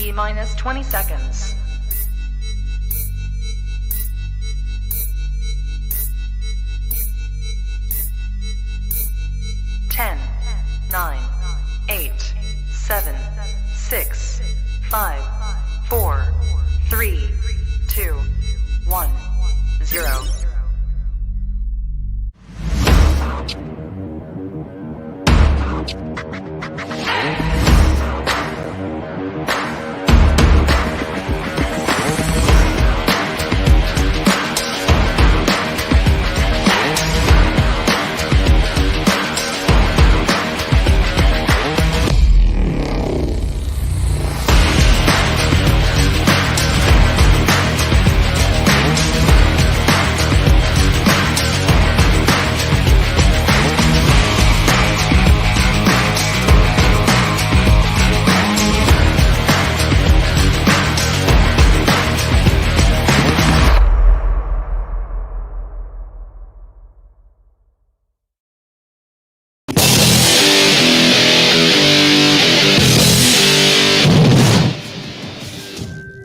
T-minus 20 seconds. 10, 9, 8, 7, 6, 5, 4, 3, 2, 1, 0.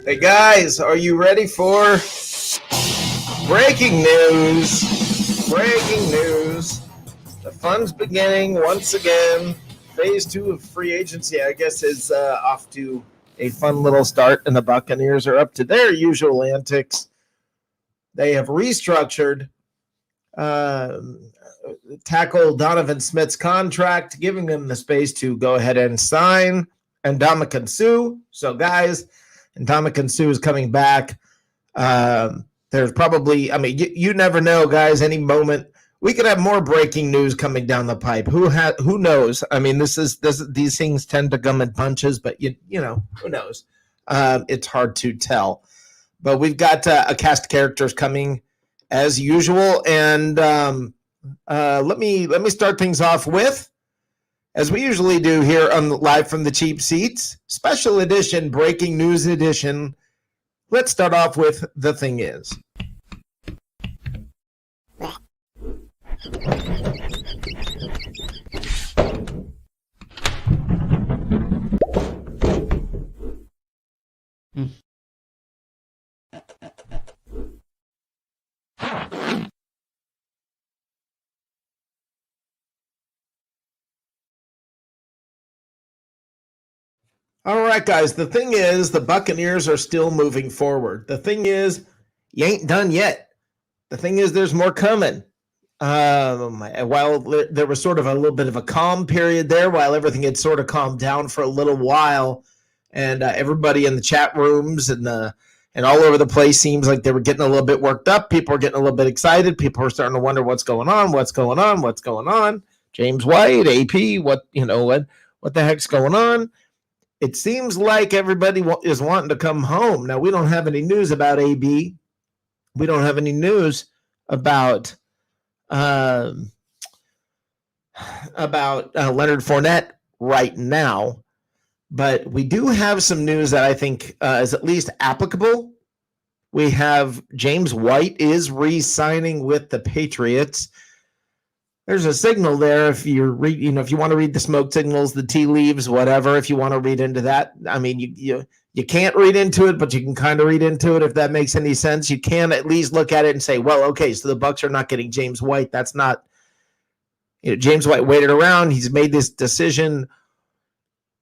Hey guys, are you ready for breaking news? Breaking news. The fun's beginning once again. Phase 2 of free agency, I guess, is off to a fun little start, and the Buccaneers are up to their usual antics. They have restructured tackle Donovan Smith's contract, giving them the space to go ahead and sign Ndamukong Suh. So, guys, Ndamukong Suh is coming back. There's probably, you never know, guys. Any moment we could have more breaking news coming down the pipe. Who knows? I mean, these things tend to come in bunches, but you know, who knows? It's hard to tell. But we've got a cast of characters coming as usual, and let me start things off with, as we usually do here on Live from the Cheap Seats, special edition, breaking news edition. Let's start off with The Thing Is. All right, guys, the thing is, the Buccaneers are still moving forward. The thing is, you ain't done yet. The thing is, there's more coming. While there was sort of a little bit of a calm period there, while everything had sort of calmed down for a little while, and everybody in the chat rooms and all over the place seems like they were getting a little bit worked up. People were getting a little bit excited. People were starting to wonder what's going on. James White, AP, what the heck's going on? It seems like everybody is wanting to come home. Now, we don't have any news about AB. We don't have any news about Leonard Fournette right now. But we do have some news that I think is at least applicable. We have James White is re-signing with the Patriots. There's a signal there if you if you want to read the smoke signals, the tea leaves, whatever, if you want to read into that. I mean, you can't read into it, but you can kind of read into it if that makes any sense. You can at least look at it and say, well, okay, so the Bucs are not getting James White. That's not, James White waited around. He's made this decision.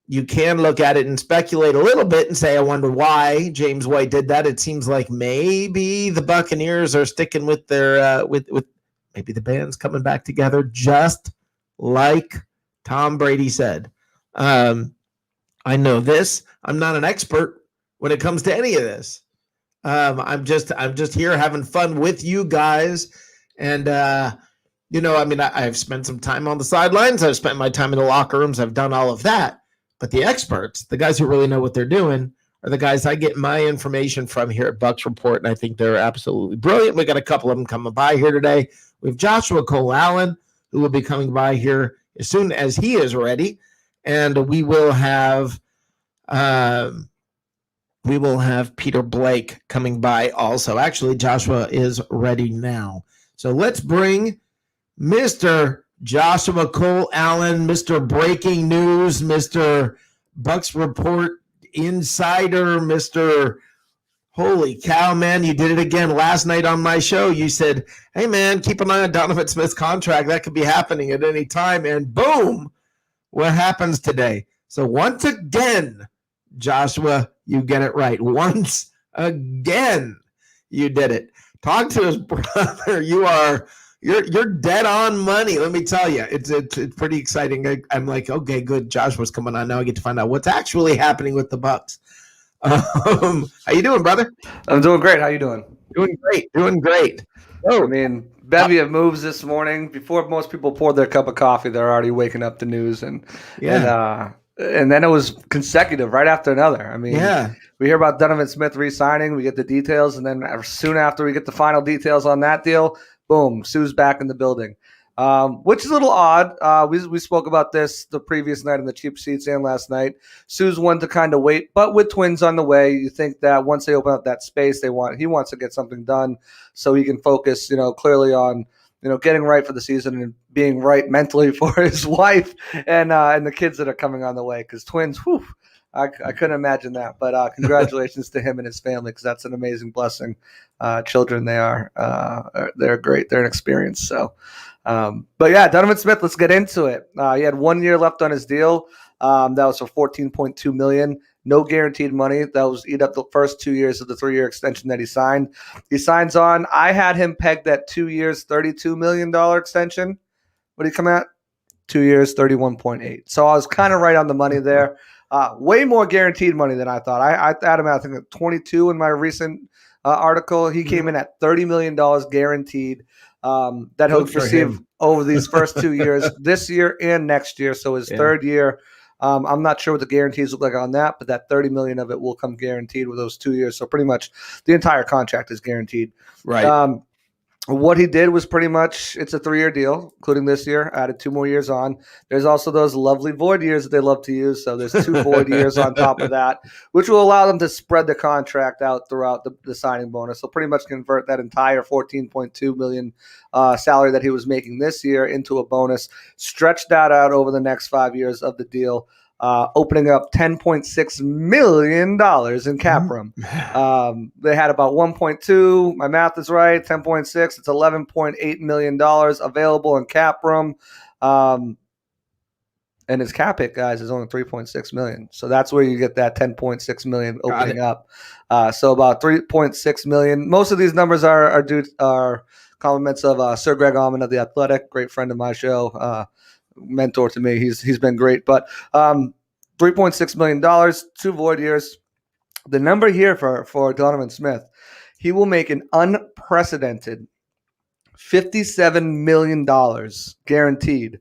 You can look at it and speculate a little bit and say, I wonder why James White did that. It seems like maybe the Buccaneers are sticking with their with maybe the band's coming back together, just like Tom Brady said. I know this. I'm not an expert when it comes to any of this. I'm just here having fun with you guys. And, I've spent some time on the sidelines. I've spent my time in the locker rooms. I've done all of that. But the experts, the guys who really know what they're doing, are the guys I get my information from here at Bucs Report, and I think they're absolutely brilliant. We got a couple of them coming by here today. We have Joshua Cole-Allen, who will be coming by here as soon as he is ready, and we will have Peter Blake coming by also. Actually, Joshua is ready now. So let's bring Mr. Joshua Cole-Allen, Mr. Breaking News, Mr. Bucs Report insider, Mr. Holy cow, man, you did it again. Last night on my show, you said, hey, man, keep an eye on Donovan Smith's contract. That could be happening at any time. And boom, what happens today? So once again, Joshua, you get it right. Once again, you did it. Talk to his brother. You're dead on money. Let me tell you, it's pretty exciting. I'm like, okay, good. Joshua's coming on now. I get to find out what's actually happening with the Bucs. How you doing, brother? I'm doing great. How you doing? Doing great. Oh, I mean, bevy of moves this morning. Before most people pour their cup of coffee, they're already waking up to news, and then it was consecutive right after another. I mean, we hear about Donovan Smith re-signing, we get the details, and then soon after we get the final details on that deal, boom, Sue's back in the building. Which is a little odd. We spoke about this the previous night in the cheap seats and last night. Sue's one to kind of wait, but with twins on the way, you think that once they open up that space, he wants to get something done so he can focus, clearly on, getting right for the season and being right mentally for his wife and the kids that are coming on the way. Because twins, whew, I couldn't imagine that. But congratulations to him and his family, because that's an amazing blessing. Children, they're great. They're an experience. So. But yeah, Donovan Smith, let's get into it. He had 1 year left on his deal. That was for $14.2 million. No guaranteed money. That was eat up the first 2 years of the 3-year extension that he signed. He signs on. I had him pegged at 2 years, $32 million extension. What did he come at? 2 years, 31.8. So I was kind of right on the money there. Way more guaranteed money than I thought. I had him at, I think, 22 in my recent article. He came in at $30 million guaranteed. That he'll receive over these first 2 years, this year and next year. So his third year, I'm not sure what the guarantees look like on that, but that $30 million of it will come guaranteed with those 2 years. So pretty much the entire contract is guaranteed. Right. What he did was pretty much, it's a 3-year deal, including this year, added 2 more years on. There's also those lovely void years that they love to use. So there's 2 void years on top of that, which will allow them to spread the contract out throughout the signing bonus. So pretty much convert that entire $14.2 million salary that he was making this year into a bonus, stretch that out over the next 5 years of the deal. Opening up $10.6 million in cap room. They had about 1.2. My math is right. 10.6. It's $11.8 million available in cap room. And his cap hit, guys, is only $3.6 million. So that's where you get that $10.6 million opening up. So about $3.6 million. Most of these numbers are compliments of Sir Greg Allman of The Athletic, great friend of my show. Mentor to me. He's been great. But $3.6 million, 2 void years. The number here for Donovan Smith, he will make an unprecedented $57 million guaranteed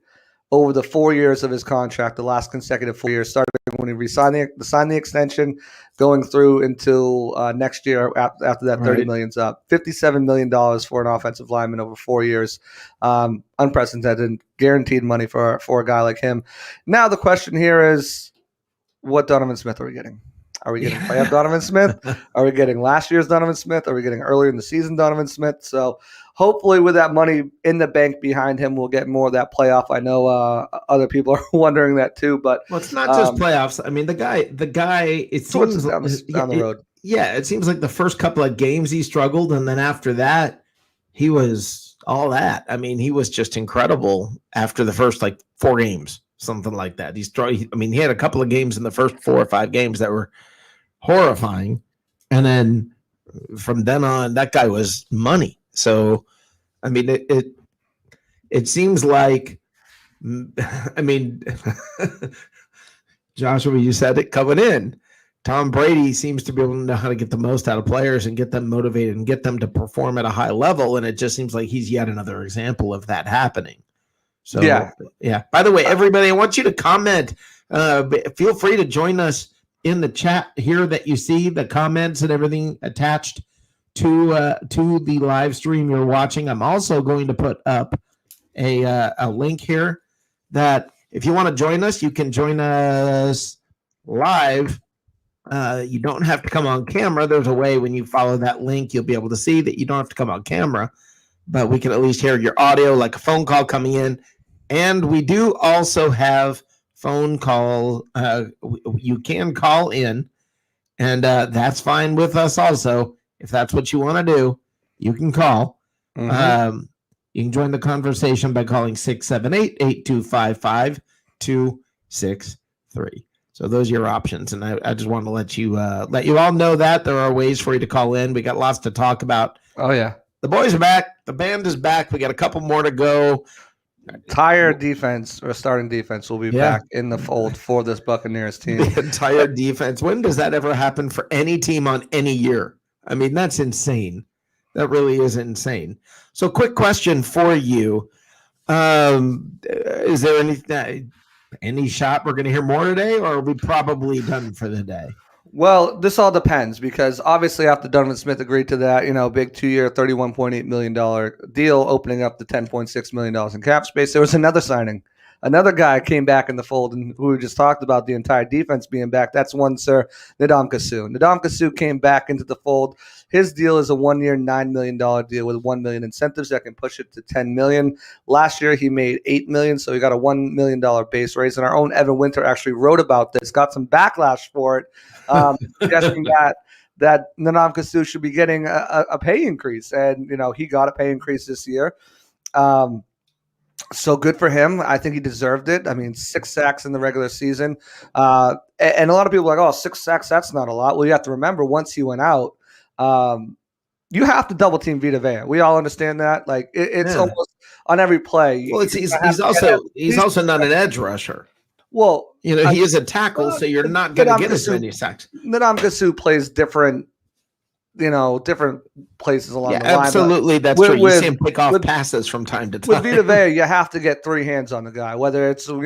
over the 4 years of his contract, the last consecutive 4 years, starting when he signed the extension, going through until next year after that $30 million's up. $57 million for an offensive lineman over 4 years. Unprecedented, guaranteed money for a guy like him. Now the question here is, what Donovan Smith are we getting? Are we getting playoff Donovan Smith? Are we getting last year's Donovan Smith? Are we getting earlier in the season Donovan Smith? So hopefully with that money in the bank behind him, we'll get more of that playoff. I know other people are wondering that too, but it's not just playoffs. I mean, the guy, it seems down the road. It seems like the first couple of games he struggled, and then after that, he was all that. I mean, he was just incredible after the first 4 games, something like that. He had a couple of games in the first 4 or 5 games that were horrifying, and then from then on, that guy was money. So, I mean, it seems like, I mean, Joshua, you said it coming in. Tom Brady seems to be able to know how to get the most out of players and get them motivated and get them to perform at a high level. And it just seems like he's yet another example of that happening. So, yeah. By the way, everybody, I want you to comment. Feel free to join us in the chat here that you see the comments and everything attached to the live stream you're watching. I'm also going to put up a link here that if you want to join us, you can join us live. You don't have to come on camera. There's a way when you follow that link, you'll be able to see that you don't have to come on camera, but we can at least hear your audio like a phone call coming in. And we do also have phone call. You can call in And that's fine with us also. If that's what you want to do, you can call. You can join the conversation by calling 678-8255-263. So those are your options. And I just want to let you all know that there are ways for you to call in. We got lots to talk about. Oh, yeah. The boys are back. The band is back. We got a couple more to go. Entire defense or starting defense will be back in the fold for this Buccaneers team. The entire defense. When does that ever happen for any team on any year? I mean, that's insane. That really is insane. So quick question for you. Is there any shot we're going to hear more today, or are we probably done for the day? Well, this all depends because obviously after Donovan Smith agreed to that, big 2-year, $31.8 million deal, opening up the $10.6 million in cap space, there was another signing. Another guy came back in the fold, and who we just talked about the entire defense being back. That's one, sir, Ndamukong Suh. Ndamukong Suh came back into the fold. His deal is a 1-year, $9 million deal with $1 million incentives that can push it to $10 million. Last year, he made $8 million, so he got a $1 million base raise. And our own Evan Winter actually wrote about this, got some backlash for it, suggesting that Ndamukong Suh should be getting a pay increase. And, he got a pay increase this year. So good for him. I think he deserved it. I mean, 6 sacks in the regular season. And a lot of people are like, 6 sacks, that's not a lot. Well, you have to remember, once he went out, you have to double team Vita Vea. We all understand that. Like it's almost on every play. Well, he's also not an edge rusher. Well, he is a tackle, so you're not going to get as many sacks. Ndamukong Suh plays different places along the line. Absolutely, that's true. You see him pick off passes from time to time. With Vita Vea, you have to get 3 hands on the guy, whether it's 2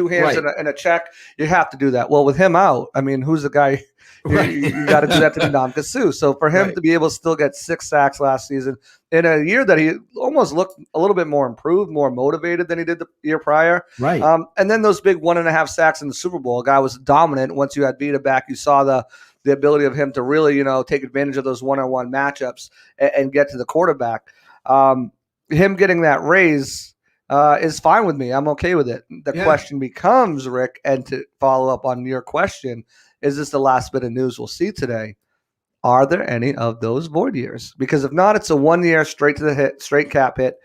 hands and a check. You have to do that. Well, with him out, I mean, who's the guy? You got to do that to Ndamukong Suh. So for him to be able to still get 6 sacks last season in a year that he almost looked a little bit more improved, more motivated than he did the year prior. Right. And then those big 1.5 sacks in the Super Bowl, a guy was dominant. Once you had Vita back, you saw the ability of him to really, take advantage of those one-on-one matchups and get to the quarterback. Him getting that raise is fine with me. I'm okay with it. The question becomes, Rick, and to follow up on your question, is this the last bit of news we'll see today? Are there any of those void years? Because if not, it's a 1-year straight to the hit, straight cap hit.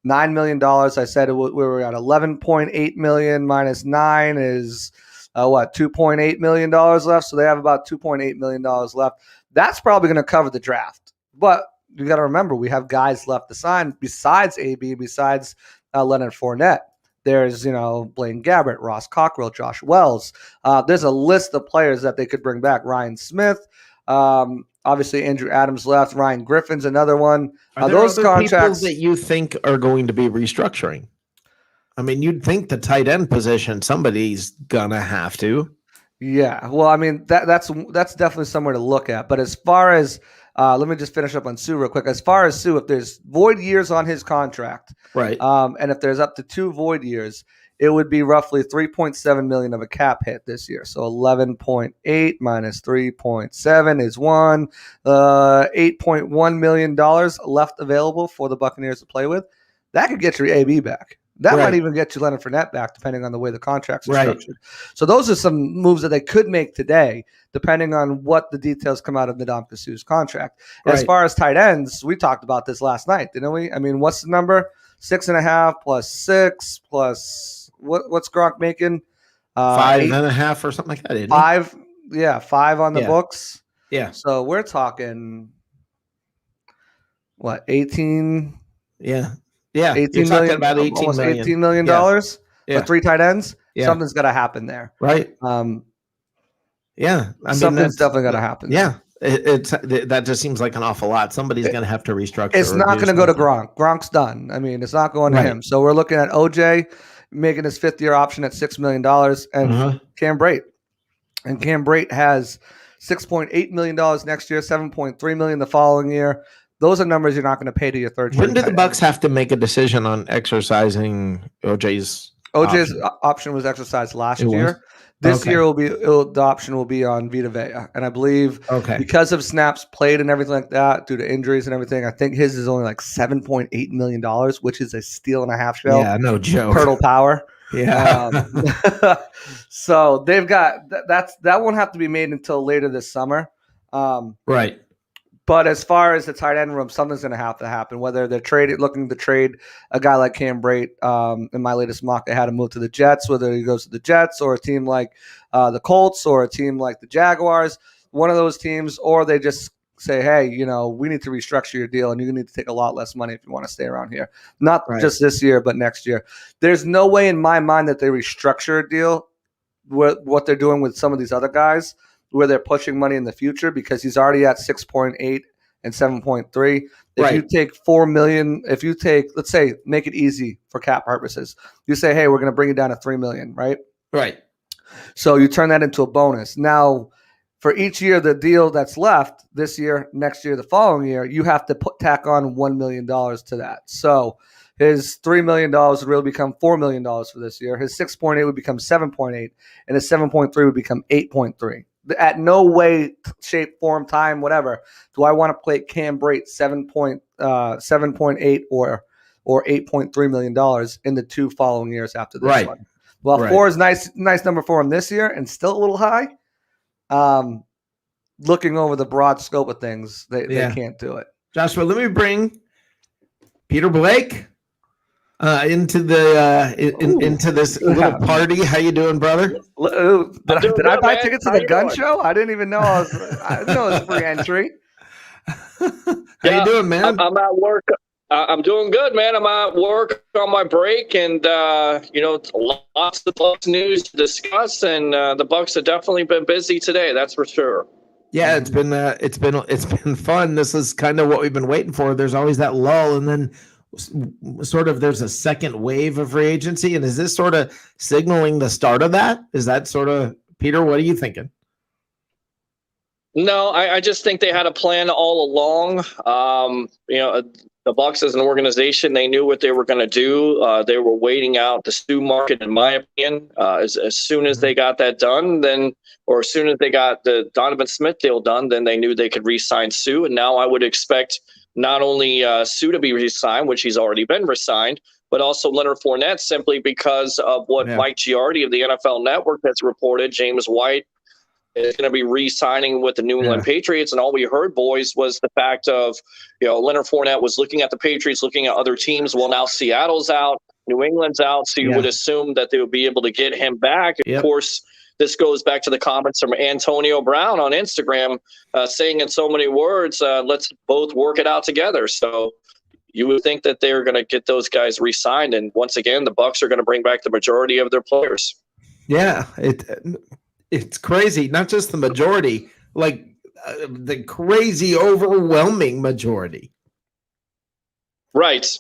$9 million. I said we were at $11.8 million minus 9 is $2.8 million left. So they have about $2.8 million left. That's probably going to cover the draft. But you got to remember, we have guys left to sign besides AB, besides Leonard Fournette. There's, Blaine Gabbert, Ross Cockrell, Josh Wells. There's a list of players that they could bring back. Ryan Smith. Obviously, Andrew Adams left. Ryan Griffin's another one. Are there those contracts people that you think are going to be restructuring? I mean, you'd think the tight end position, somebody's gonna have to. Yeah, well, I mean, that's definitely somewhere to look at. But as far as let me just finish up on Suh real quick. As far as Suh, if there's void years on his contract, right, and if there's up to 2 void years, it would be roughly $3.7 million of a cap hit this year. So 11.8 minus 3.7 is 1. $8.1 million left available for the Buccaneers to play with. That could get your AB back. That might even get you Leonard Fournette back, depending on the way the contracts are structured. So those are some moves that they could make today, depending on what the details come out of Ndamukong Suh's contract. As far as tight ends, we talked about this last night, didn't we? I mean, what's the number? 6.5 plus 6 plus what's Gronk making? 5.5 or something like that. 5, 5 on the books. Yeah. So we're talking 18? Yeah. 18 million, about $18 million for 3 tight ends. Yeah. Something's got to happen there. Right. Something's definitely got to happen. Yeah. That just seems like an awful lot. Somebody's going to have to restructure. It's not going to go to Gronk. Gronk's done. I mean, it's not going to him. So we're looking at OJ making his 5th-year option at $6 million and Cam Brate. And Cam Brate has $6.8 million next year, $7.3 million the following year. Those are numbers you're not going to pay to your third. When did the Bucs have to make a decision on exercising OJ's option was exercised last year. This year the option will be on Vita Vea, and I believe because of snaps played and everything like that, due to injuries and everything, I think his is only like $7.8 million, which is a steal and a half shell. Yeah, no joke. Turtle power. Yeah. So they've got that won't have to be made until later this summer. Right. But as far as the tight end room, something's going to have to happen. Whether they're looking to trade a guy like Cam Brate. In my latest mock, they had him move to the Jets. Whether he goes to the Jets or a team like the Colts or a team like the Jaguars, one of those teams, or they just say, hey, we need to restructure your deal and you need to take a lot less money if you want to stay around here. Not just this year, but next year. There's no way in my mind that they restructure a deal with what they're doing with some of these other guys, where they're pushing money in the future, because he's already at 6.8 and 7.3. If you take $4 million, let's say, make it easy for cap purposes, you say, hey, we're going to bring it down to $3 million, right? Right. So you turn that into a bonus. Now, for each year, the deal that's left this year, next year, the following year, you have to tack on $1 million to that. So his $3 million would really become $4 million for this year. His 6.8 would become 7.8, and his 7.3 would become 8.3. At no way, shape, form, time, whatever, do I want to play Cam Brate 7.8 or $8.3 million in the 2 following years after this one. Well, 4 is nice number for him this year, and still a little high. Looking over the broad scope of things, they can't do it. Joshua, let me bring Peter Blake into this little party. How you doing, brother? Did I buy tickets to the gun show? I didn't even know I didn't know it was free entry. How you doing, man? I'm at work. I'm doing good, man. I'm at work on my break, and lots of Bucs news to discuss. And the Bucs have definitely been busy today. That's for sure. Yeah, it's been fun. This is kind of what we've been waiting for. There's always that lull, and then sort of there's a second wave of free agency. And is this sort of signaling the start of that? Is that sort of, Peter, what are you thinking? No, I just think they had a plan all along. The Bucs as an organization, they knew what they were going to do. They were waiting out the Sue market, in my opinion. As soon as they got that done, or as soon as they got the Donovan Smith deal done, then they knew they could re-sign Sue. And now I would expect not only Sue to be re-signed, which he's already been re-signed, but also Leonard Fournette, simply because of what Mike Giardi of the NFL Network has reported. James White is going to be re-signing with the New England Patriots. And all we heard, boys, was the fact of, Leonard Fournette was looking at the Patriots, looking at other teams. Well, now Seattle's out, New England's out. So you would assume that they would be able to get him back. Of course, this goes back to the comments from Antonio Brown on Instagram, saying in so many words, let's both work it out together. So you would think that they're going to get those guys re-signed. And once again, the Bucs are going to bring back the majority of their players. Yeah, it's crazy. Not just the majority, like the crazy, overwhelming majority. Right.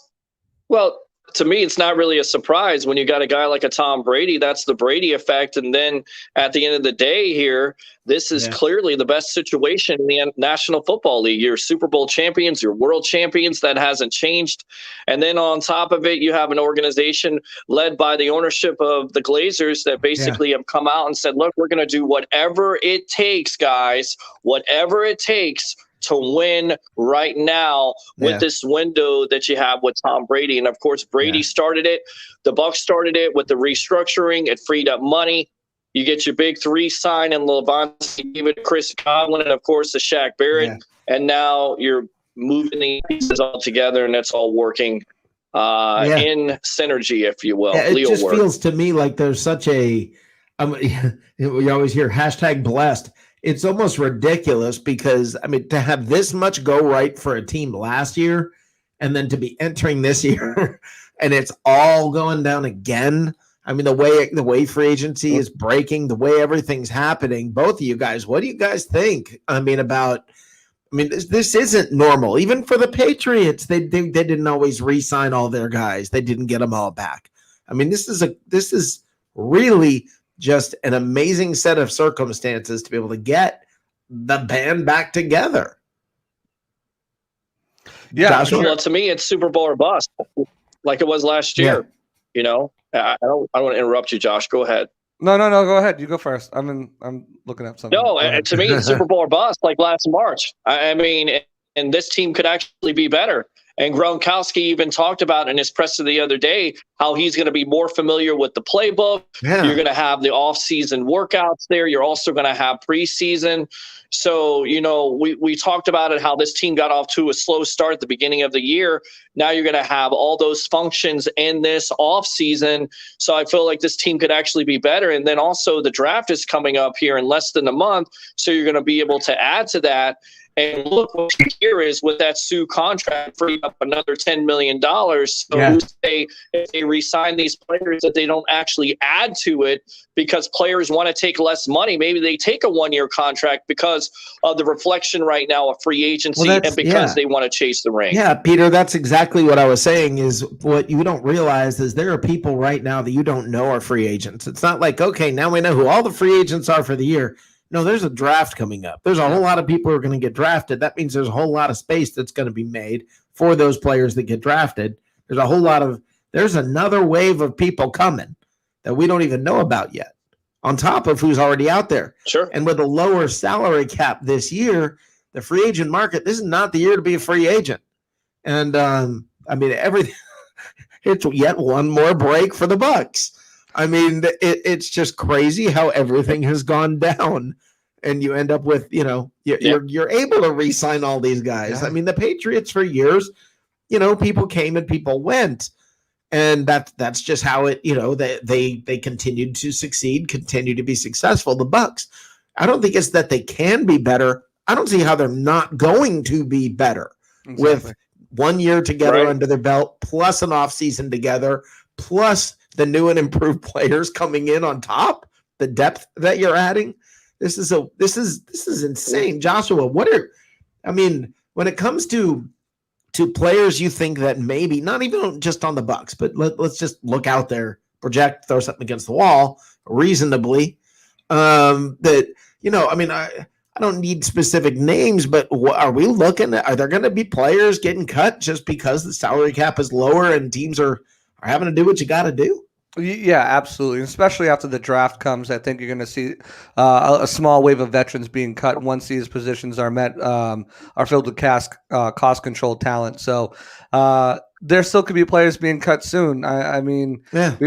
Well, to me, it's not really a surprise when you got a guy like a Tom Brady. That's the Brady effect. And then at the end of the day here, this is clearly the best situation in the National Football League. You're Super Bowl champions, you're world champions. That hasn't changed. And then on top of it, you have an organization led by the ownership of the Glazers that basically have come out and said, look, we're going to do whatever it takes, guys, whatever it takes to win right now with this window that you have with Tom Brady. And of course, Brady started it. The Bucs started it with the restructuring. It freed up money. You get your big 3 sign in Levante David, Chris Godwin, and of course the Shaq Barrett. Yeah. And now you're moving the pieces all together, and it's all working in synergy, if you will. Yeah, it just feels to me like there's such a we always hear #blessed. It's almost ridiculous because, I mean, to have this much go right for a team last year and then to be entering this year and it's all going down again. I mean, the way free agency is breaking, the way everything's happening. Both of you guys, what do you guys think? This isn't normal. Even for the Patriots, they didn't always re-sign all their guys. They didn't get them all back. I mean, this is really just an amazing set of circumstances to be able to get the band back together. Yeah, Joshua? Well, to me, it's Super Bowl or bust, like it was last year. Yeah. I don't want to interrupt you, Josh. Go ahead. No. Go ahead. You go first. I'm looking up something. No, to me, it's Super Bowl or bust, like last March. I mean, and this team could actually be better. And Gronkowski even talked about in his presser the other day how he's going to be more familiar with the playbook. Yeah. You're going to have the off-season workouts there. You're also going to have preseason. So, you know, we talked about it, how this team got off to a slow start at the beginning of the year. Now you're going to have all those functions in this offseason. So I feel like this team could actually be better. And then also the draft is coming up here in less than a month. So you're going to be able to add to that. And look, what you hear is with that Sue contract, free up another $10 million. So Yeah. if they re-sign these players, that they don't actually add to it because players want to take less money. Maybe they take a one-year contract because of the reflection right now of free agency and because they want to chase the ring. Yeah, Peter, that's exactly what I was saying. Is what you don't realize is there are people right now that you don't know are free agents. It's not like, okay, now we know who all the free agents are for the year. No, there's a draft coming up. There's a whole lot of people who are going to get drafted. That means there's a whole lot of space that's going to be made for those players that get drafted. There's another wave of people coming that we don't even know about yet, on top of who's already out there. Sure. And with a lower salary cap this year, the free agent market, this is not the year to be a free agent. And I mean, everything, it's yet one more break for the Bucs. I mean, it's just crazy how everything has gone down, and you end up with, you know, you're able to re-sign all these guys. Yeah. I mean, the Patriots for years, you know, people came and people went, and that's just how it, you know, they continued to succeed, continue to be successful. The Bucs, I don't think it's that they can be better. I don't see how they're not going to be better with 1 year together under their belt, plus an offseason together, plus the new and improved players coming in on top, the depth that you're adding. This is insane. Joshua, when it comes to players you think that maybe, not even just on the Bucs, but let's just look out there, project, throw something against the wall reasonably, that, you know, I mean, I don't need specific names, but are we looking at, are there going to be players getting cut just because the salary cap is lower and teams are having to do what you got to do? Yeah, absolutely. Especially after the draft comes, I think you're going to see a small wave of veterans being cut once these positions are filled with cost control talent. So there still could be players being cut soon. I mean,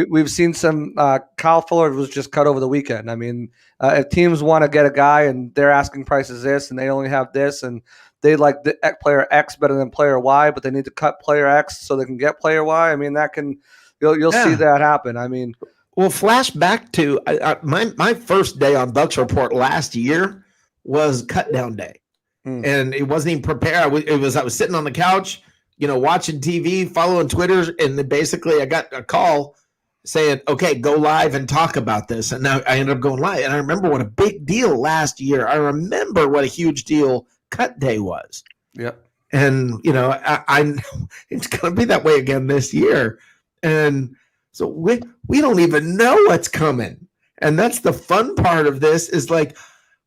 we've seen some. Kyle Fuller was just cut over the weekend. I mean, if teams want to get a guy and their asking price is this, and they only have this, and they like the player X better than player Y, but they need to cut player X so they can get player Y. I mean, that can. You'll see that happen. I mean, well, flash back to my first day on Bucs Report last year was cut down day, and it wasn't even prepared. I was sitting on the couch, you know, watching TV, following Twitter, and then basically I got a call saying, "Okay, go live and talk about this." And now I ended up going live, and I remember what a big deal last year. I remember what a huge deal cut day was. Yep. And you know, I it's going to be that way again this year. And so we don't even know what's coming. And that's the fun part of this, is like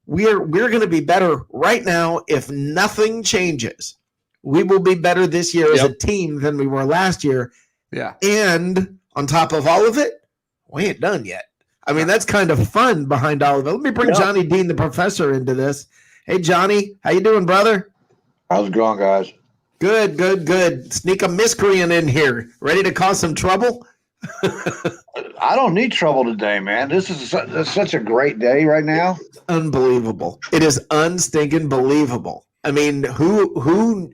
we're going to be better right now if nothing changes. We will be better this year as a team than we were last year. Yeah. And on top of all of it, we ain't done yet. I mean, that's kind of fun behind all of it. Let me bring Johnny Dean, the professor, into this. Hey, Johnny, how you doing, brother? How's it going, guys? Good. Sneak a miscreant in here. Ready to cause some trouble? I don't need trouble today, man. This is such a great day right now. It's unbelievable. It is unstinking believable. I mean, who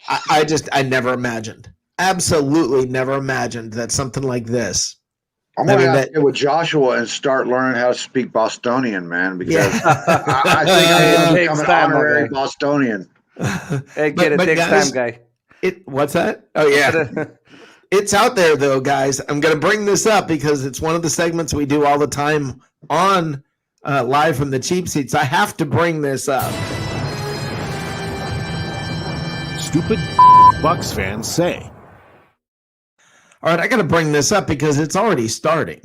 I never imagined. Absolutely never imagined that something like this. I'm going to get with Joshua and start learning how to speak Bostonian, man, because I think I'm going to become an honorary Bostonian. Hey, it takes time, guy. What's that? Oh, yeah. It's out there, though, guys. I'm going to bring this up because it's one of the segments we do all the time on Live from the Cheap Seats. I have to bring this up. Stupid Bucs fans say. All right, I got to bring this up because it's already starting.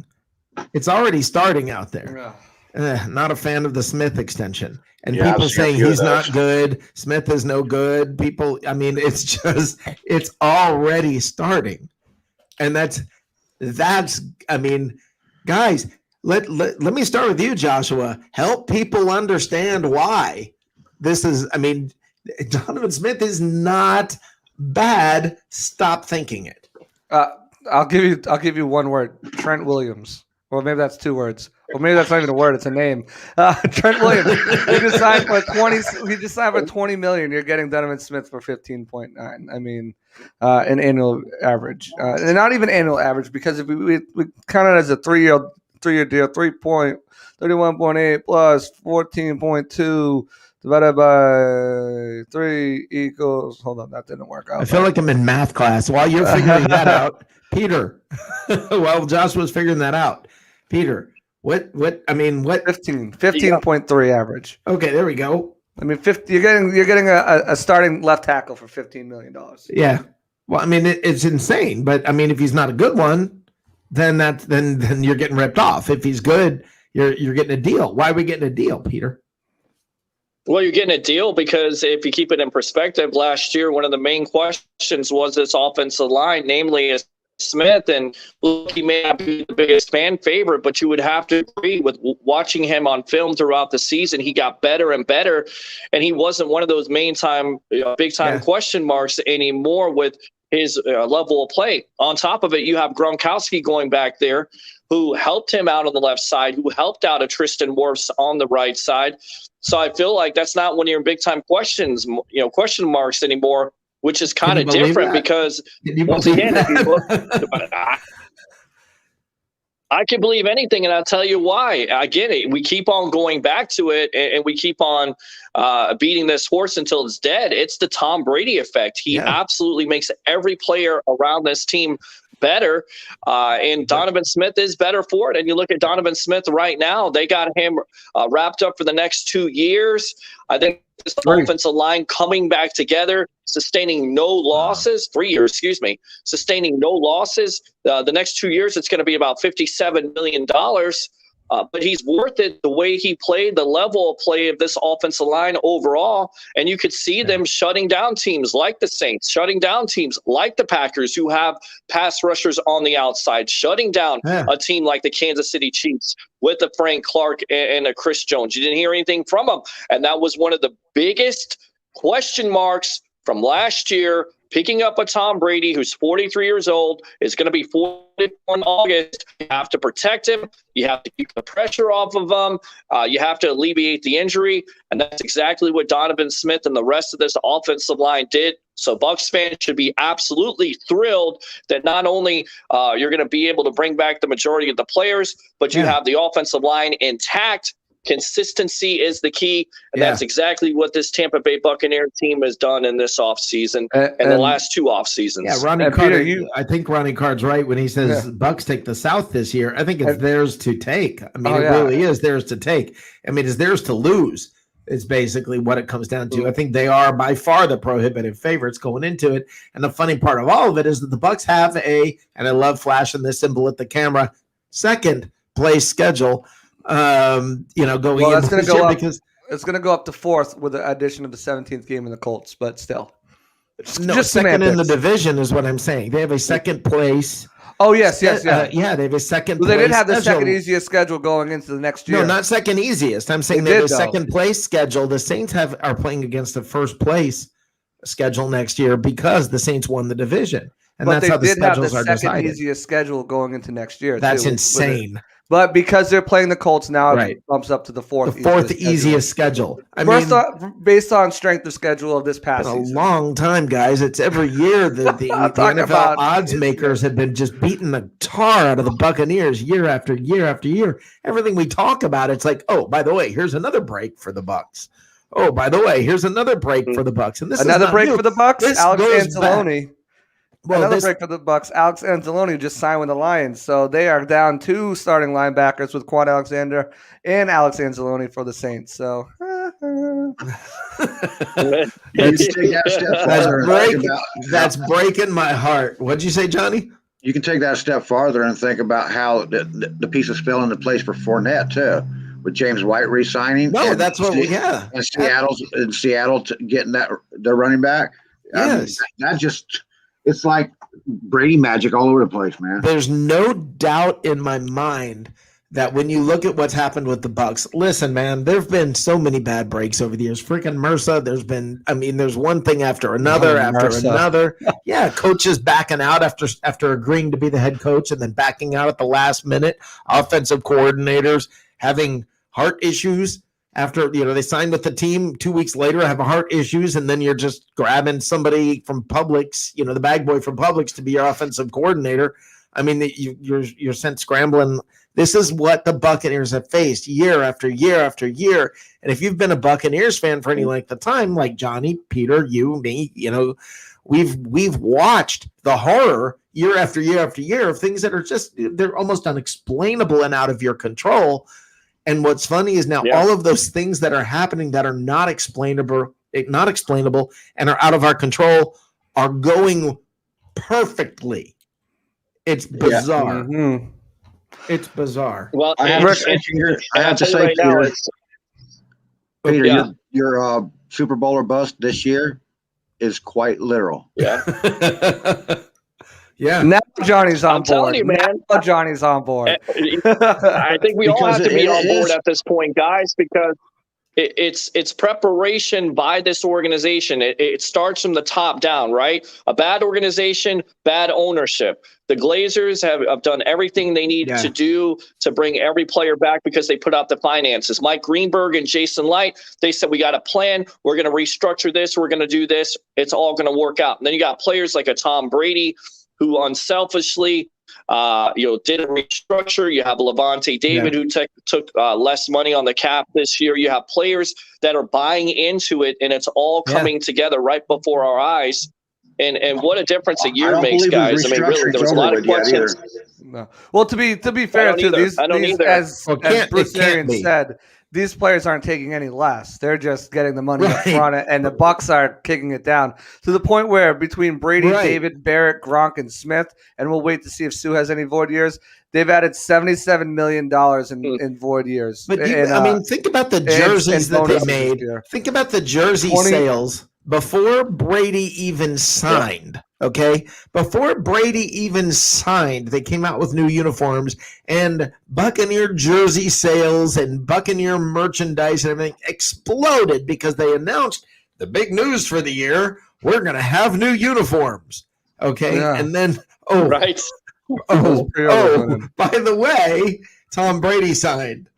It's already starting out there. Not a fan of the Smith extension. And people saying he's not good. Smith is no good. People, I mean, it's already starting. And that's, I mean, guys, let me start with you, Joshua. Help people understand why this is, I mean, Donovan Smith is not bad, stop thinking it. I'll give you one word. Trent Williams. Or maybe that's 2 words. Or maybe that's not even a word. It's a name. Trent Williams. He just signed for $20 million. You're getting Donovan Smith for 15.9. I mean, an annual average, and not even annual average, because if we count it as a 3-year deal, 31.8 plus 14.2 divided by 3 equals. Hold on, that didn't work out. I feel like I'm in math class while you're figuring that out, Peter. While Josh was figuring that out, Peter. What? I mean, what? 15.3 average. Okay, there we go. I mean, 50. You're getting a starting left tackle for $15 million. Yeah. Well, I mean, it's insane. But I mean, if he's not a good one, then you're getting ripped off. If he's good, you're getting a deal. Why are we getting a deal, Peter? Well, you're getting a deal because if you keep it in perspective, last year one of the main questions was this offensive line, namely is Smith, and look, he may not be the biggest fan favorite, but you would have to agree with watching him on film throughout the season. He got better and better, and he wasn't one of those big time question marks anymore with his level of play. On top of it, you have Gronkowski going back there, who helped him out on the left side, who helped out a Tristan Wirfs on the right side. So I feel like that's not when you're in big time question marks anymore, which is kind of different because once again, I can believe anything, and I'll tell you why. I get it. We keep on going back to it, and we keep on beating this horse until it's dead. It's the Tom Brady effect. He absolutely makes every player around this team better, and Donovan Smith is better for it. And you look at Donovan Smith right now, they got him wrapped up for the next 2 years. I think this offensive line coming back together, sustaining no losses, 3 years, sustaining no losses. The next 2 years, it's going to be about $57 million. But he's worth it the way he played, the level of play of this offensive line overall. And you could see them shutting down teams like the Saints, shutting down teams like the Packers who have pass rushers on the outside, shutting down a team like the Kansas City Chiefs with a Frank Clark and a Chris Jones. You didn't hear anything from them. And that was one of the biggest question marks from last year. Picking up a Tom Brady who's 43 years old, is going to be 44 in August. You have to protect him. You have to keep the pressure off of him. You have to alleviate the injury. And that's exactly what Donovan Smith and the rest of this offensive line did. So Bucs fans should be absolutely thrilled that not only you're going to be able to bring back the majority of the players, but you have the offensive line intact. Consistency is the key, and that's exactly what this Tampa Bay Buccaneer team has done in this offseason and the last 2 off seasons. Yeah, Ronnie Carter. I think Ronnie Card's right when he says Bucs take the South this year. I think it's theirs to take. I mean, it really is theirs to take. I mean, it's theirs to lose. It's basically what it comes down to. I think they are by far the prohibitive favorites going into it. And the funny part of all of it is that the Bucs have and I love flashing this symbol at the camera, second place schedule. Going into this year because it's going to go up to 4th with the addition of the 17th game in the Colts, but still, just second in the division is what I'm saying. They have a second place. Oh yes. They have a second. Well, they did have the second easiest schedule going into the next year. No, not second easiest. I'm saying they have a second place schedule. The Saints are playing against the first place schedule next year because the Saints won the division, and that's how the schedules are decided. But they did have the second easiest schedule going into next year. That's insane. But because they're playing the Colts now, it bumps up to the fourth easiest schedule. Based on strength of schedule of this past season. A long time, guys. It's every year the NFL odds makers have been just beating the tar out of the Buccaneers year after year after year. Everything we talk about, it's like, oh, by the way, here's another break for the Bucs. Oh, by the way, here's another break for the Bucs. And this another break new. for the Bucs. This Alex Anzalone. Well, another break for the Bucs. Alex Anzalone just signed with the Lions, so they are down 2 starting linebackers with Quan Alexander and Alex Anzalone for the Saints. So that's breaking my heart. What'd you say, Johnny? You can take that a step farther and think about how the pieces fell into place for Fournette too, with James White re-signing. No, that's what we and Seattle getting their running back. Yes, that just. It's like Brady magic all over the place, man. There's no doubt in my mind that when you look at what's happened with the Bucs, listen, man, there've been so many bad breaks over the years. Freaking MRSA, there's one thing after another, another. Yeah, coaches backing out after agreeing to be the head coach and then backing out at the last minute. Offensive coordinators having heart issues after, they signed with the team 2 weeks later, have heart issues, and then you're just grabbing somebody from Publix, the bag boy from Publix to be your offensive coordinator. I mean, you're sent scrambling. This is what the Buccaneers have faced year after year after year. And if you've been a Buccaneers fan for any length of time, like Johnny, Peter, you, me, we've watched the horror year after year after year of things that are they're almost unexplainable and out of your control. And what's funny is now all of those things that are happening that are not explainable and are out of our control are going perfectly. It's bizarre. Yeah. Mm-hmm. It's bizarre. Well, I have to say, Peter, your Super Bowl or bust this year is quite literal. Yeah. Yeah. Now Johnny's on board. You, man. Now Johnny's on board. I think we all have to be on board at this point, guys, because it's preparation by this organization. It starts from the top down, right? A bad organization, bad ownership. The Glazers have done everything they need to do to bring every player back because they put out the finances. Mike Greenberg and Jason Light, they said, we got a plan. We're going to restructure this. We're going to do this. It's all going to work out. And then you got players like a Tom Brady who unselfishly did a restructure. You have Levante David who took less money on the cap this year. You have players that are buying into it, and it's all coming together right before our eyes. And what a difference a year makes, guys. I mean, really, there was a lot of questions. No. Well, to be fair, too, these as Bruce Arians said, these players aren't taking any less. They're just getting the money up front, and the Bucs are kicking it down to the point where between Brady, David, Barrett, Gronk, and Smith, and we'll wait to see if Sue has any void years. They've added $77 million in void years. But think about the jerseys that they made. Think about the jersey sales before Brady even signed. Okay, before Brady even signed, they came out with new uniforms, and Buccaneer jersey sales and Buccaneer merchandise and everything exploded because they announced the big news for the year: we're going to have new uniforms. Okay, and then by the way, Tom Brady signed.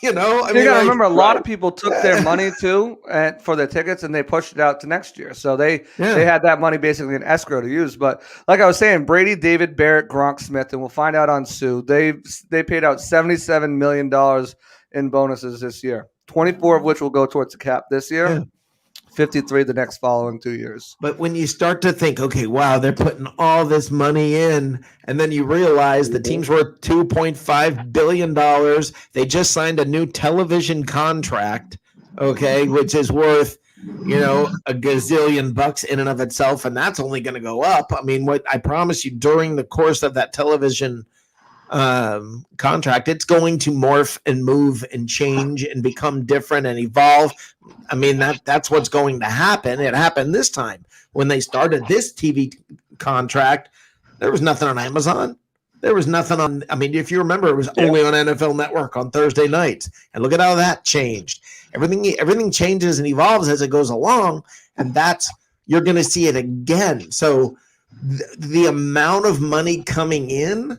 You got to remember, a lot of people took their money too for their tickets, and they pushed it out to next year. So they had that money basically in escrow to use. But like I was saying, Brady, David, Barrett, Gronk, Smith, and we'll find out on Sue. They paid out $77 million in bonuses this year, 24 of which will go towards the cap this year. 53 the next following 2 years. But when you start to think, okay, wow, they're putting all this money in, and then you realize the team's worth $2.5 billion. They just signed a new television contract, okay, which is worth, a gazillion bucks in and of itself, and that's only going to go up. I mean, what I promise you, during the course of that television contract, it's going to morph and move and change and become different and evolve. I mean, that's what's going to happen. It happened this time when they started this TV contract. There was nothing on Amazon. There was nothing on. I mean, if you remember, it was only on NFL Network on Thursday nights. And look at how that changed. Everything changes and evolves as it goes along, and you're going to see it again. So the amount of money coming in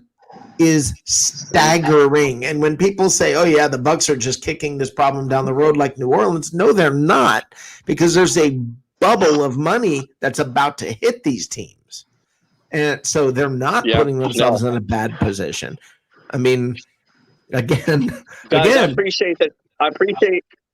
is staggering. And when people say, oh yeah, the Bucs are just kicking this problem down the road like New Orleans, no, they're not, because there's a bubble of money that's about to hit these teams. And so they're not putting themselves in a bad position. I mean, again, I appreciate that.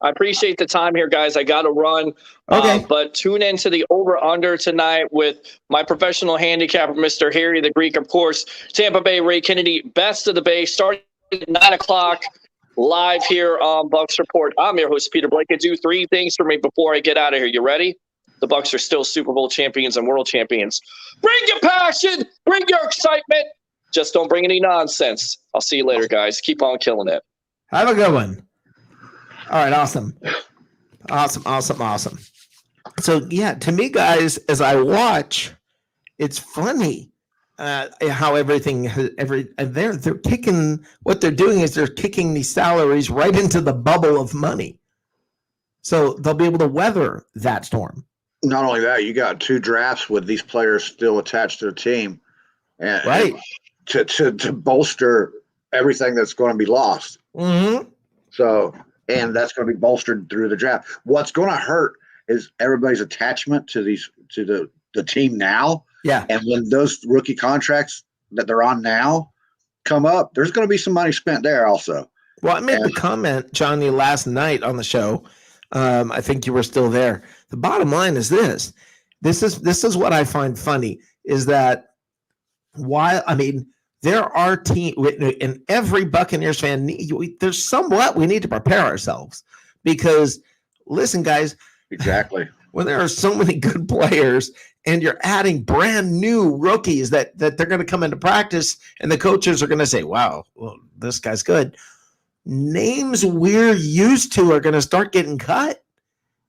I appreciate the time here, guys. I got to run. Okay. But tune into the over-under tonight with my professional handicapper, Mr. Harry the Greek, of course. Tampa Bay, Ray Kennedy, best of the Bay, starting at 9 o'clock live here on Bucs Report. I'm your host, Peter Blake. Do three things for me before I get out of here. You ready? The Bucs are still Super Bowl champions and world champions. Bring your passion. Bring your excitement. Just don't bring any nonsense. I'll see you later, guys. Keep on killing it. Have a good one. All right, awesome. So, yeah, to me, guys, as I watch, it's funny. how everything they're kicking, what they're doing is they're kicking these salaries right into the bubble of money, so they'll be able to weather that storm. Not only that, you got 2 drafts with these players still attached to the team, and, right, and to bolster everything that's going to be lost. Mm-hmm. So, and that's going to be bolstered through the draft. What's going to hurt is everybody's attachment to the team now. Yeah. And when those rookie contracts that they're on now come up, there's going to be some money spent there also. Well, I made the comment, Johnny, last night on the show. I think you were still there. The bottom line is this. This is what I find funny is that while, I mean, there are teams, and every Buccaneers fan, there's somewhat we need to prepare ourselves because, listen, guys. Exactly. When there are so many good players and you're adding brand new rookies that they're going to come into practice and the coaches are going to say, wow, well, this guy's good. Names we're used to are going to start getting cut.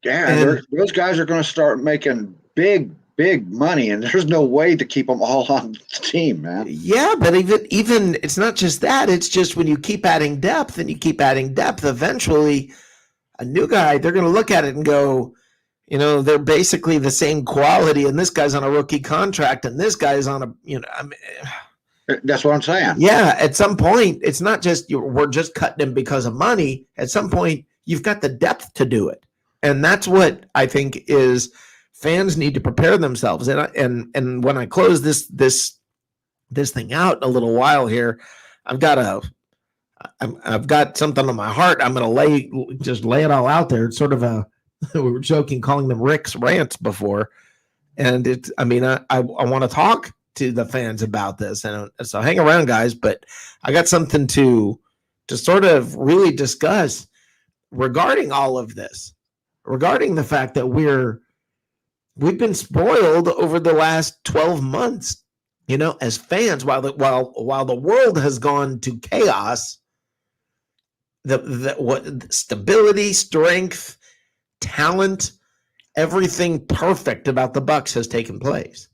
Yeah, those guys are going to start making big money, and there's no way to keep them all on the team, man. Yeah, but even it's not just that. It's just when you keep adding depth and you keep adding depth, eventually a new guy, they're going to look at it and go, you know, they're basically the same quality, and this guy's on a rookie contract, and this guy's on a, you know, I mean, that's what I'm saying. Yeah, at some point, it's not just we're just cutting him because of money. At some point, you've got the depth to do it, and that's what I think is fans need to prepare themselves. And when I close this thing out in a little while here, I've got something on my heart. I'm going to lay it all out there. It's sort of we were joking, calling them Rick's rants before, and I want to talk to the fans about this, and so hang around, guys. But I got something to sort of really discuss regarding all of this, regarding the fact that we've been spoiled over the last 12 months, you know, as fans, while the world has gone to chaos. What stability, strength, talent, everything perfect about the Bucs has taken place.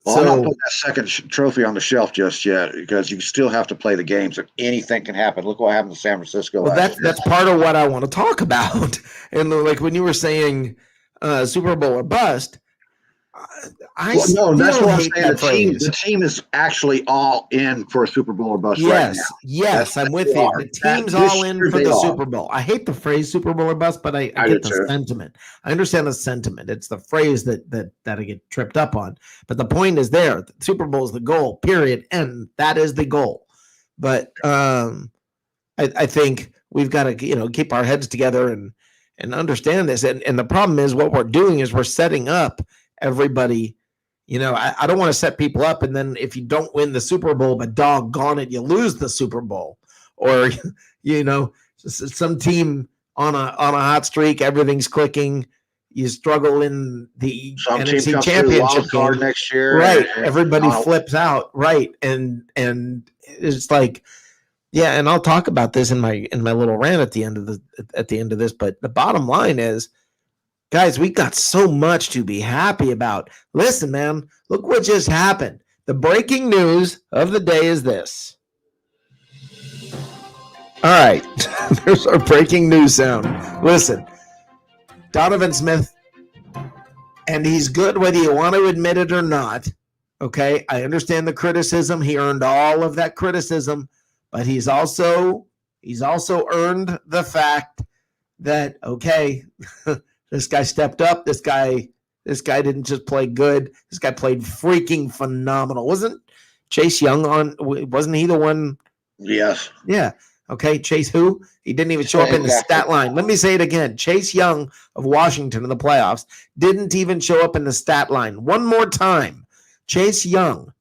Well, I'm not putting that second trophy on the shelf just yet because you still have to play the games. If anything can happen, look what happened to San Francisco. Well, that's part of what I want to talk about. And like when you were saying Super Bowl or bust, that's what I'm saying. The team is actually all in for a Super Bowl or bust right now. Yes, I'm with you. The team's all in for the Super Bowl. I hate the phrase Super Bowl or bust, but I get the sentiment. I understand the sentiment. It's the phrase that I get tripped up on. But the point is there. The Super Bowl is the goal, period. And that is the goal. But I think we've got to, you know, keep our heads together and understand this. And the problem is what we're doing is we're setting up everybody. You know, I don't want to set people up, and then if you don't win the Super Bowl, but doggone it, you lose the Super Bowl, or you know, some team on a hot streak, everything's clicking, you struggle in the NFC Championship game next year, right? Everybody flips out, right? And it's like, yeah, and I'll talk about this in my little rant at the end of this, but the bottom line is, guys, we got so much to be happy about. Listen, man, look what just happened. The breaking news of the day is this. All right, there's our breaking news sound. Listen, Donovan Smith, and he's good whether you want to admit it or not. Okay, I understand the criticism. He earned all of that criticism, but he's also earned the fact that, okay, this guy stepped up. This guy didn't just play good. This guy played freaking phenomenal. Wasn't Chase Young wasn't he the one? Yes. Yeah. Okay. Chase who? He didn't even show up in the stat line. Let me say it again. Chase Young of Washington in the playoffs didn't even show up in the stat line. One more time. Chase Young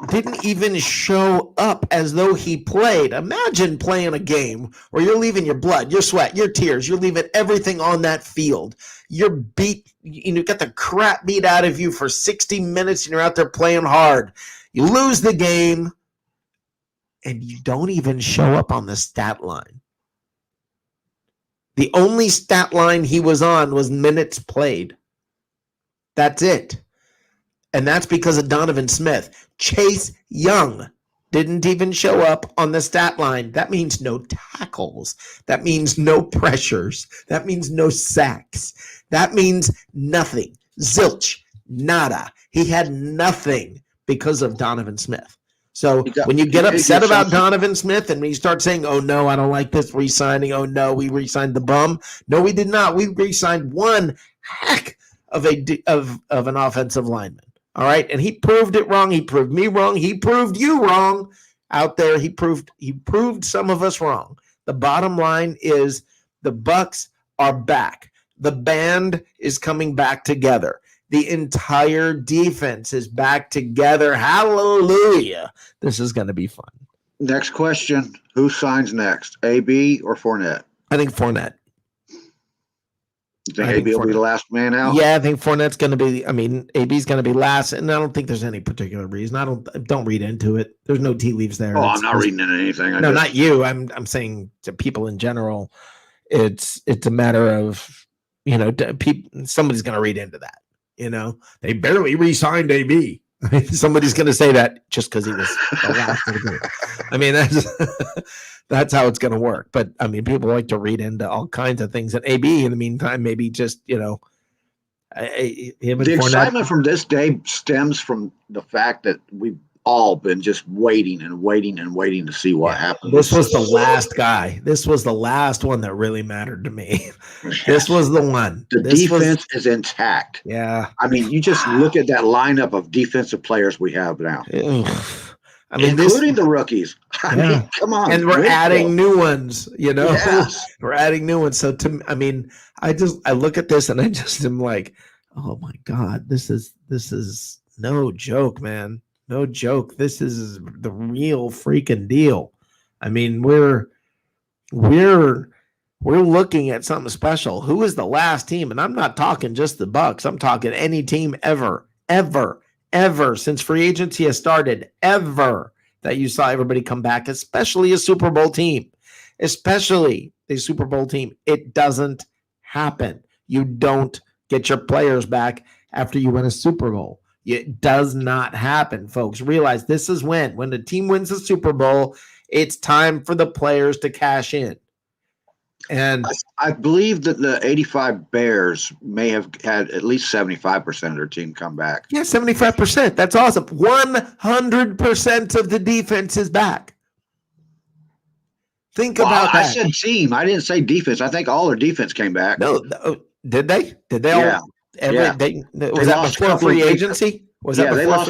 didn't even show up as though he played. Imagine playing a game where you're leaving your blood, your sweat, your tears, you're leaving everything on that field. You're beat, you got the crap beat out of you for 60 minutes and you're out there playing hard. You lose the game and you don't even show up on the stat line. The only stat line he was on was minutes played. That's it. And that's because of Donovan Smith. Chase Young didn't even show up on the stat line. That means no tackles. That means no pressures. That means no sacks. That means nothing. Zilch. Nada. He had nothing because of Donovan Smith. So when you get upset about Donovan Smith and when you start saying, oh, no, I don't like this re-signing. Oh, no, we re-signed the bum. No, we did not. We re-signed one heck of an offensive lineman. All right. And he proved it wrong. He proved me wrong. He proved you wrong out there. He proved some of us wrong. The bottom line is the Bucs are back. The band is coming back together. The entire defense is back together. Hallelujah. This is going to be fun. Next question. Who signs next? AB or Fournette? I think Fournette. You think AB will be the last man out? Yeah, I think Fournette's going to be. AB's going to be last, and I don't think there's any particular reason. Don't read into it. There's no tea leaves there. Oh, I'm not reading into anything. Not you. I'm saying to people in general. It's a matter of somebody's going to read into that. They barely re-signed AB. Somebody's going to say that just because he was the last of the group. That's how it's going to work. But people like to read into all kinds of things. And AB, in the meantime, maybe just the excitement from this day stems from the fact that we've all been just waiting to see what happens. This was the last guy. This was the last one that really mattered to me. This was the one. The defense is intact. Yeah. You just look at that lineup of defensive players we have now. Including the rookies. Come on. And we're adding new ones, Yes. We're adding new ones. So I look at this and I just am like, oh my God, this is no joke, man. No joke. This is the real freaking deal. We're looking at something special. Who is the last team? And I'm not talking just the Bucs. I'm talking any team ever since free agency has started, ever, that you saw everybody come back, especially a Super Bowl team. Especially a Super Bowl team. It doesn't happen. You don't get your players back after you win a Super Bowl. It does not happen, folks. Realize this is when the team wins the Super Bowl, it's time for the players to cash in. And I believe that the 85 Bears may have had at least 75% of their team come back. Yeah, 75%. That's awesome. 100% of the defense is back. Think about that. I said team. I didn't say defense. I think all their defense came back. No, did they? Did they all? Yeah. Was that before free agency? They lost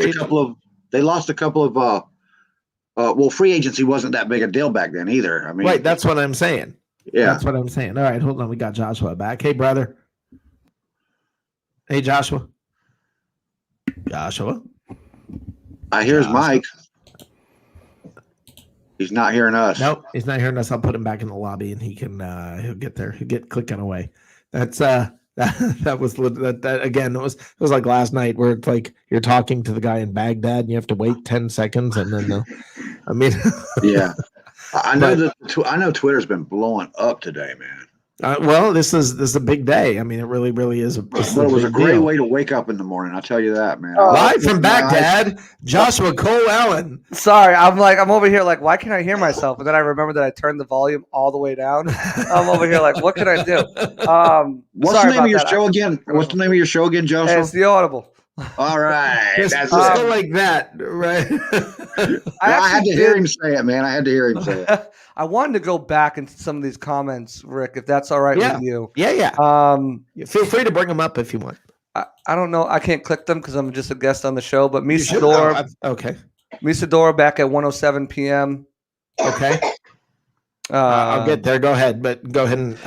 a couple of well, free agency wasn't that big a deal back then either. Right, that's what I'm saying. Yeah. That's what I'm saying. All right, hold on. We got Joshua back. Hey, brother. Hey, Joshua. I hear his mic. He's not hearing us. Nope, he's not hearing us. I'll put him back in the lobby and he can he'll get there. He'll get clicking away. That's that was again. It was like last night where it's like you're talking to the guy in Baghdad and you have to wait 10 seconds and then yeah. I know Twitter's been blowing up today, man. Well, this is a big day. It really is. It was a great way to wake up in the morning. I'll tell you that, man. Live from Baghdad, Joshua Cole Allen. Sorry, I'm over here like, why can't I hear myself? And then I remember that I turned the volume all the way down. I'm over here like, what can I do? What's the name of your show again? What's the name of your show again, Joshua? It's The Audible. All right. Just go like that, right? I had to hear him say it, man. I had to hear him say it. I wanted to go back into some of these comments, Rick, if that's all right with you. Yeah. Feel free to bring them up if you want. I don't know. I can't click them because I'm just a guest on the show. But Misador, okay. Misador back at 1:07 p.m. Okay. I'll get there. Go ahead, but go ahead and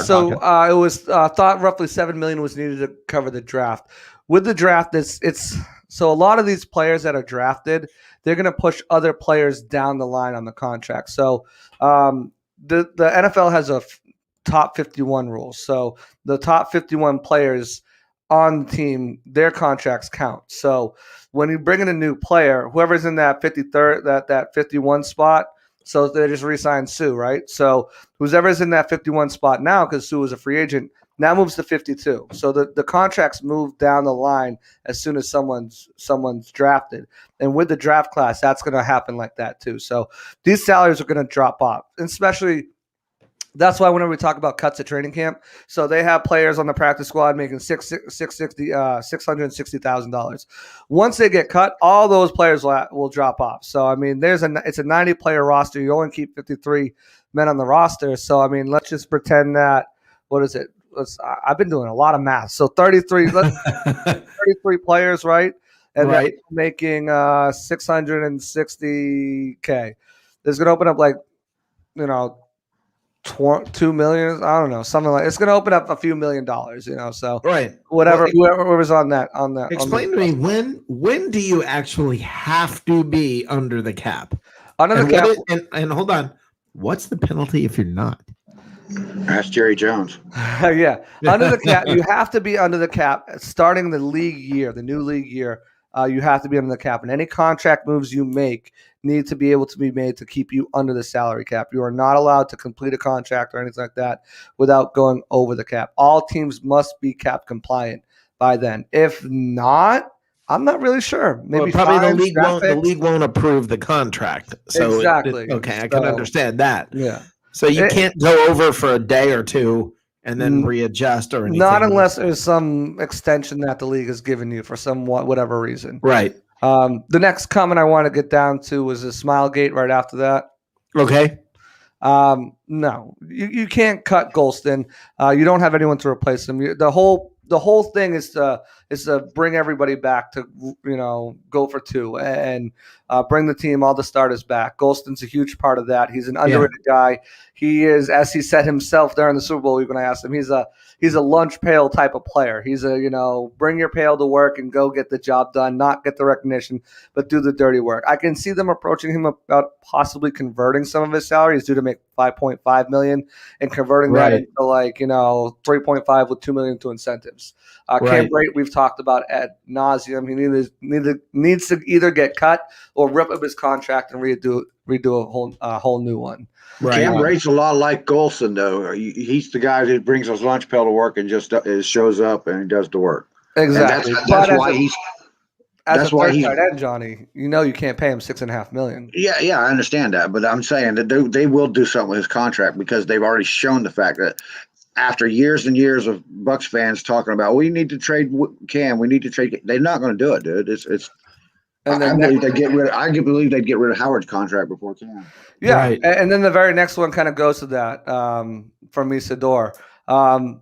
So it was thought roughly $7 million was needed to cover the draft. With the draft, it's so a lot of these players that are drafted, they're going to push other players down the line on the contract. So the NFL has a top 51 rule. So the top 51 players on the team, their contracts count. So when you bring in a new player, whoever's in that 53rd, that 51 spot, so they just re-signed Sue, right? So whoever's in that 51 spot now, because Sue was a free agent, now moves to 52. So the contracts move down the line as soon as someone's drafted. And with the draft class, that's going to happen like that too. So these salaries are going to drop off, and especially that's why whenever we talk about cuts at training camp, so they have players on the practice squad making $660,000. Once they get cut, all those players will drop off. So I mean, it's a 90-player roster. You only keep 53 men on the roster. So I mean, let's just pretend that what is it? I've been doing a lot of math. So 33 players, right? And right. they're making $660K. This is gonna open up like 2 million, I don't know, something like it's going to open up a few $1 million, so right, whatever, whoever's on that. Explain to me when do you actually have to be under the cap? Under the cap, and hold on, what's the penalty if you're not? Ask Jerry Jones. Yeah, under the cap, you have to be under the cap starting the new league year. You have to be under the cap, and any contract moves you make need to be able to be made to keep you under the salary cap. You are not allowed to complete a contract or anything like that without going over the cap. All teams must be cap compliant by then. If not, I'm not really sure. Maybe probably the league won't approve the contract. So exactly. I can understand that. Yeah. So you can't go over for a day or two and then readjust or anything. Not unless there's some extension that the league has given you for whatever reason. Right. The next comment I want to get down to was the Smilegate right after that. Okay. No, you can't cut Golston. You don't have anyone to replace him. The whole thing is to bring everybody back to go for two and bring the team, all the starters back. Golston's a huge part of that. He's an underrated guy. He is, as he said himself during the Super Bowl week when I asked him, he's a lunch pail type of player. He's a bring your pail to work and go get the job done, not get the recognition, but do the dirty work. I can see them approaching him about possibly converting some of his salary. He's due to make $5.5 million and converting that into 3.5 with $2 million to incentives. Cam Brate, we've talked about ad nauseum. He needs to either get cut or rip up his contract and redo a whole new one. Right. Cam Brate's a lot like Golson, though. He's the guy who brings his lunch pail to work and just shows up and does the work. Exactly. That's why he's. That's why he's tight end, Johnny. You can't pay him $6.5 million. Yeah, I understand that, but I'm saying that they will do something with his contract because they've already shown the fact that after years and years of Bucs fans talking about we need to trade Cam, we need to trade. They're not going to do it, dude. It's. And I believe they'd get rid of Howard's contract before Cam. Yeah, right. And then the very next one kind of goes to that from Isidore. The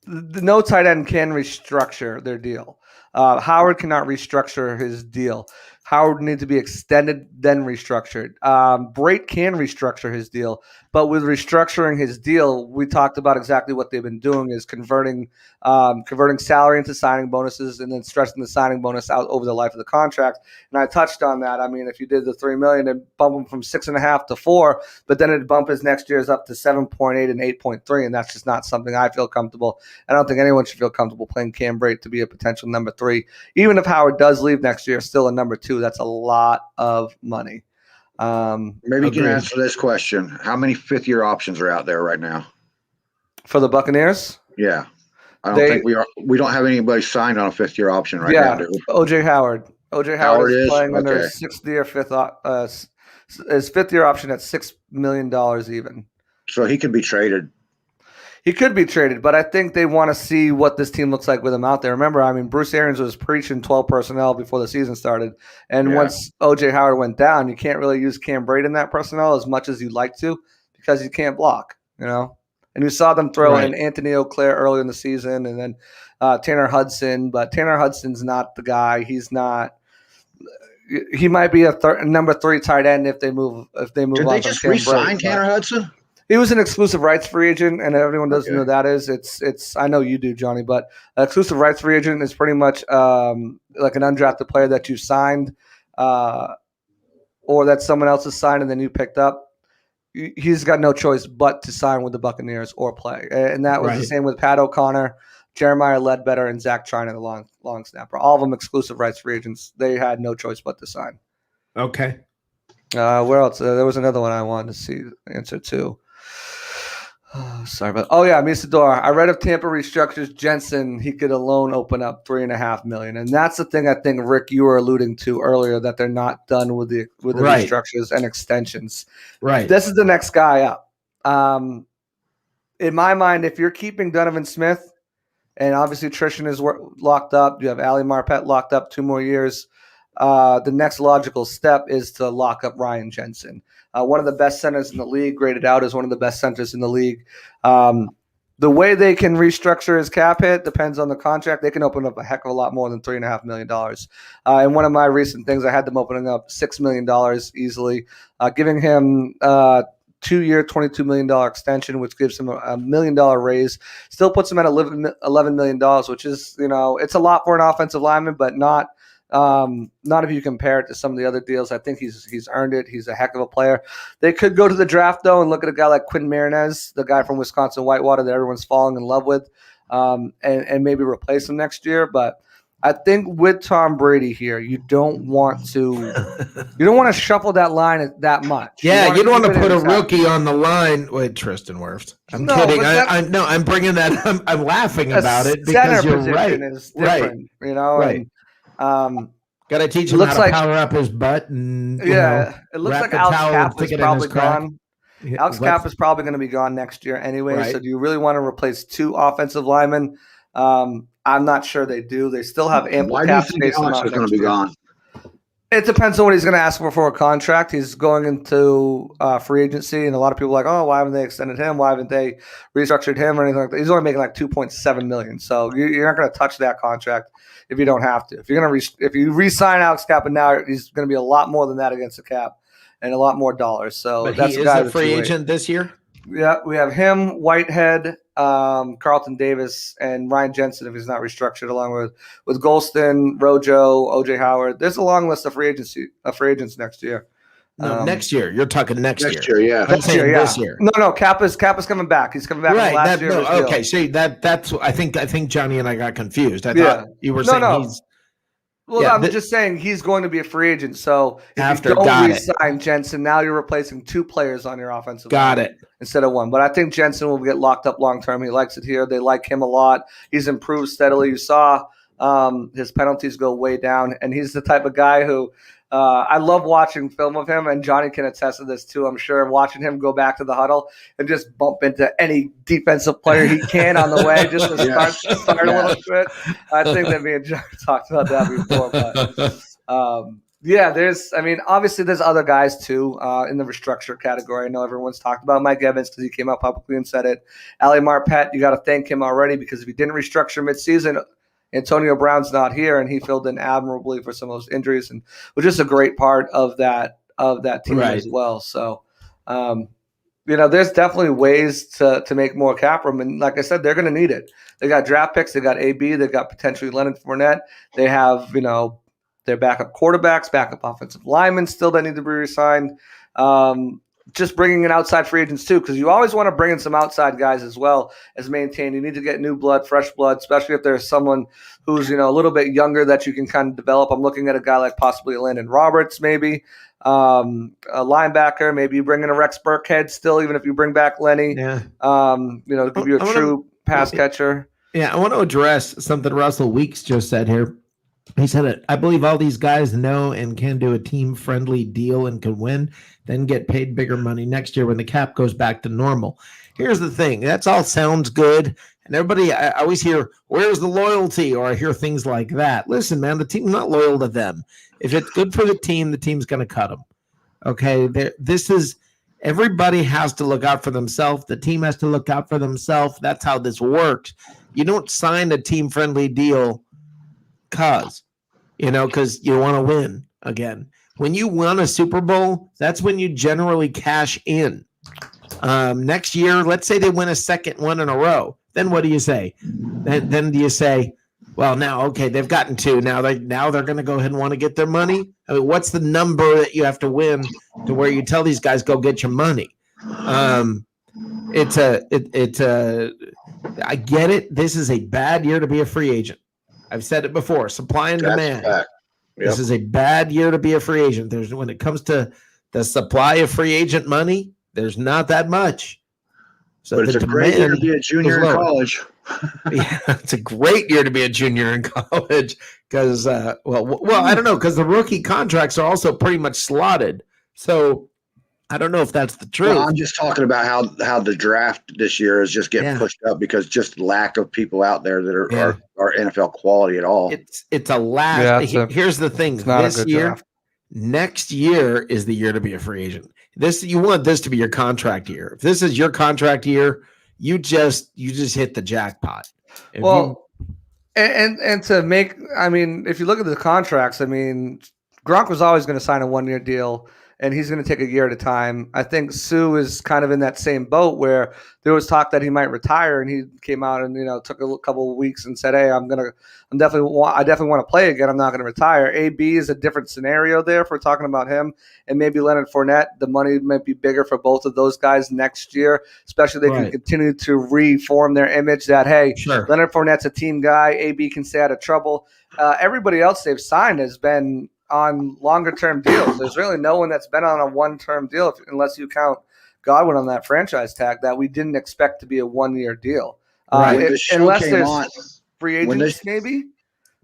no tight end can restructure their deal. Howard cannot restructure his deal. Howard needs to be extended, then restructured. Brate can restructure his deal, but with restructuring his deal, we talked about exactly what they've been doing is converting salary into signing bonuses and then stretching the signing bonus out over the life of the contract. And I touched on that. I mean, if you did the $3 million, it'd bump him from 6.5 to 4, but then it'd bump his next year's up to 7.8 and 8.3, and that's just not something I feel comfortable. I don't think anyone should feel comfortable playing Cam Brate to be a potential number 3. Even if Howard does leave next year, still a number 2. That's a lot of money. Maybe you can answer this question. How many fifth-year options are out there right now? For the Buccaneers? Yeah. I don't think we don't have anybody signed on a fifth-year option right now, do we? O.J. Howard. O.J. Howard is playing under his fifth-year option at $6 million even. So he could be traded. He could be traded, but I think they want to see what this team looks like with him out there. Remember, I mean, Bruce Arians was preaching 12 personnel before the season started. And once O.J. Howard went down, you can't really use Cam Brate in that personnel as much as you'd like to because you can't block, And you saw them throw in Anthony Auclair early in the season and then Tanner Hudson. But Tanner Hudson's not the guy. He's not – he might be a number 3 tight end if they move Did they just re-sign Tanner Hudson? He was an exclusive rights free agent, and everyone doesn't know who that is. It's I know you do, Johnny, but exclusive rights free agent is pretty much like an undrafted player that you signed or that someone else has signed and then you picked up. He's got no choice but to sign with the Buccaneers or play. And that was the same with Pat O'Connor, Jeremiah Ledbetter, and Zach China, the long snapper. All of them exclusive rights free agents. They had no choice but to sign. Okay. Where else? There was another one I wanted to see answer to. Sorry about. Oh yeah, Misador. I read if Tampa restructures Jensen, he could alone open up $3.5 million, and that's the thing I think Rick you were alluding to earlier that they're not done with the Right. restructures and extensions. Right. This is the next guy up. In my mind, if you're keeping Donovan Smith, and obviously Trishan is locked up, you have Ali Marpet locked up 2 more years. The next logical step is to lock up Ryan Jensen. One of the best centers in the league, graded out as one of the best centers in the league. The way they can restructure his cap hit depends on the contract. They can open up a heck of a lot more than $3.5 million. And one of my recent things, I had them opening up $6 million easily, giving him 2-year, $22 million extension, which gives him a $1 million raise. Still puts him at $11 million, which is, it's a lot for an offensive lineman, but not if you compare it to some of the other deals. I think he's earned it. He's a heck of a player. They could go to the draft, though, and look at a guy like Quinn Marinez, the guy from Wisconsin Whitewater that everyone's falling in love with, and maybe replace him next year. But I think with Tom Brady here, you don't want to shuffle that line that much. Yeah, you don't want to put a rookie on the line. Wait, Tristan Wirfs. I'm kidding. I'm bringing that. I'm laughing about it because you're right. Is different, right. And got to teach him how to power up his butt and it looks like Alex Cap is probably gone. Alex Cap is probably going to be gone next year anyway. Right. So do you really want to replace 2 offensive linemen? I'm not sure they do. They still have ample cap space. Why do you think Alex is going to be gone? It depends on what he's going to ask for a contract. He's going into free agency, and a lot of people are like, oh, why haven't they extended him? Why haven't they restructured him or anything like that? He's only making like $2.7 million, so you're not going to touch that contract if you don't have to. If you're going to if you re-sign Alex Cappa now, he's going to be a lot more than that against the cap and a lot more dollars. So but that's he is a free agent this year. Yeah, we have him, Whitehead, Carlton Davis, and Ryan Jensen if he's not restructured, along with Golston, Rojo, OJ Howard. There's a long list of free agents next year. No, next year. You're talking next year. Next year, yeah. Next year, yeah. This year. No. Kappa's coming back. He's coming back right, last year. Okay, see that's. I think Johnny and I got confused. I thought you were saying he's. Well, I'm just saying he's going to be a free agent. So if you don't re-sign Jensen, now you're replacing 2 players on your offensive line instead of 1. But I think Jensen will get locked up long term. He likes it here. They like him a lot. He's improved steadily. You saw his penalties go way down, and he's the type of guy who I love watching film of him, and Johnny can attest to this too, I'm sure, watching him go back to the huddle and just bump into any defensive player he can on the way just to start a little bit. I think that me and John talked about that before. But obviously there's other guys too in the restructure category. I know everyone's talked about Mike Evans because he came out publicly and said it. Ali Marpet, you got to thank him already because if he didn't restructure midseason, Antonio Brown's not here, and he filled in admirably for some of those injuries, and was just a great part of that team as well. So, there's definitely ways to make more cap room, and like I said, they're going to need it. They got draft picks, they got AB, they got potentially Leonard Fournette, they have their backup quarterbacks, backup offensive linemen still that need to be re-signed. Just bringing in outside free agents too, because you always want to bring in some outside guys as well as maintain. You need to get new blood, fresh blood, especially if there's someone who's a little bit younger that you can kind of develop. I'm looking at a guy like possibly Landon Roberts, maybe a linebacker. Maybe you bring in a Rex Burkhead still, even if you bring back Lenny. Yeah. To give you a true pass catcher. Yeah, I want to address something Russell Weeks just said here. He said, I believe all these guys know and can do a team-friendly deal and can win, then get paid bigger money next year when the cap goes back to normal. Here's the thing. That's all sounds good. And everybody, I always hear, where's the loyalty? Or I hear things like that. Listen, man, the team's not loyal to them. If it's good for the team's going to cut them. Okay? Everybody has to look out for themselves. The team has to look out for themselves. That's how this works. You don't sign a team-friendly deal because you want to win again. When you won a Super Bowl, that's when you generally cash in. Next year, let's say they win a second one in a row. Then what do you say? Then do you say, well, now, okay, they've gotten 2. Now they're going to go ahead and want to get their money? I mean, what's the number that you have to win to where you tell these guys, go get your money? I get it. This is a bad year to be a free agent. I've said it before, supply and demand. Yep. This is a bad year to be a free agent. When it comes to the supply of free agent money, there's not that much. So But it's the a great year to demand be a junior in was lower. college. Yeah, it's a great year to be a junior in college because, well, I don't know, because the rookie contracts are also pretty much slotted. So I don't know if that's the truth. Well, I'm just talking about how the draft this year is just getting Yeah. pushed up because just lack of people out there that Yeah. are NFL quality at all. It's a last. Yeah, Here's the thing. it's not a This good year, draft. next year is the year to be a free agent. You want this to be your contract year. If this is your contract year, you just hit the jackpot. If And to make, I mean, if you look at the contracts, I mean, Gronk was always going to sign a 1-year deal, and he's going to take a year at a time. I think Sue is kind of in that same boat where there was talk that he might retire, and he came out and took a couple of weeks and said, "Hey, I definitely want to play again. I'm not going to retire." AB is a different scenario there if we're talking about him, and maybe Leonard Fournette. The money might be bigger for both of those guys next year, especially if they can continue to reform their image. That Leonard Fournette's a team guy. AB can stay out of trouble. Everybody else they've signed has been on longer-term deals. There's really no one that's been on a one-term deal, unless you count Godwin on that franchise tag, that we didn't expect to be a 1-year deal. Unless there's free agents, maybe.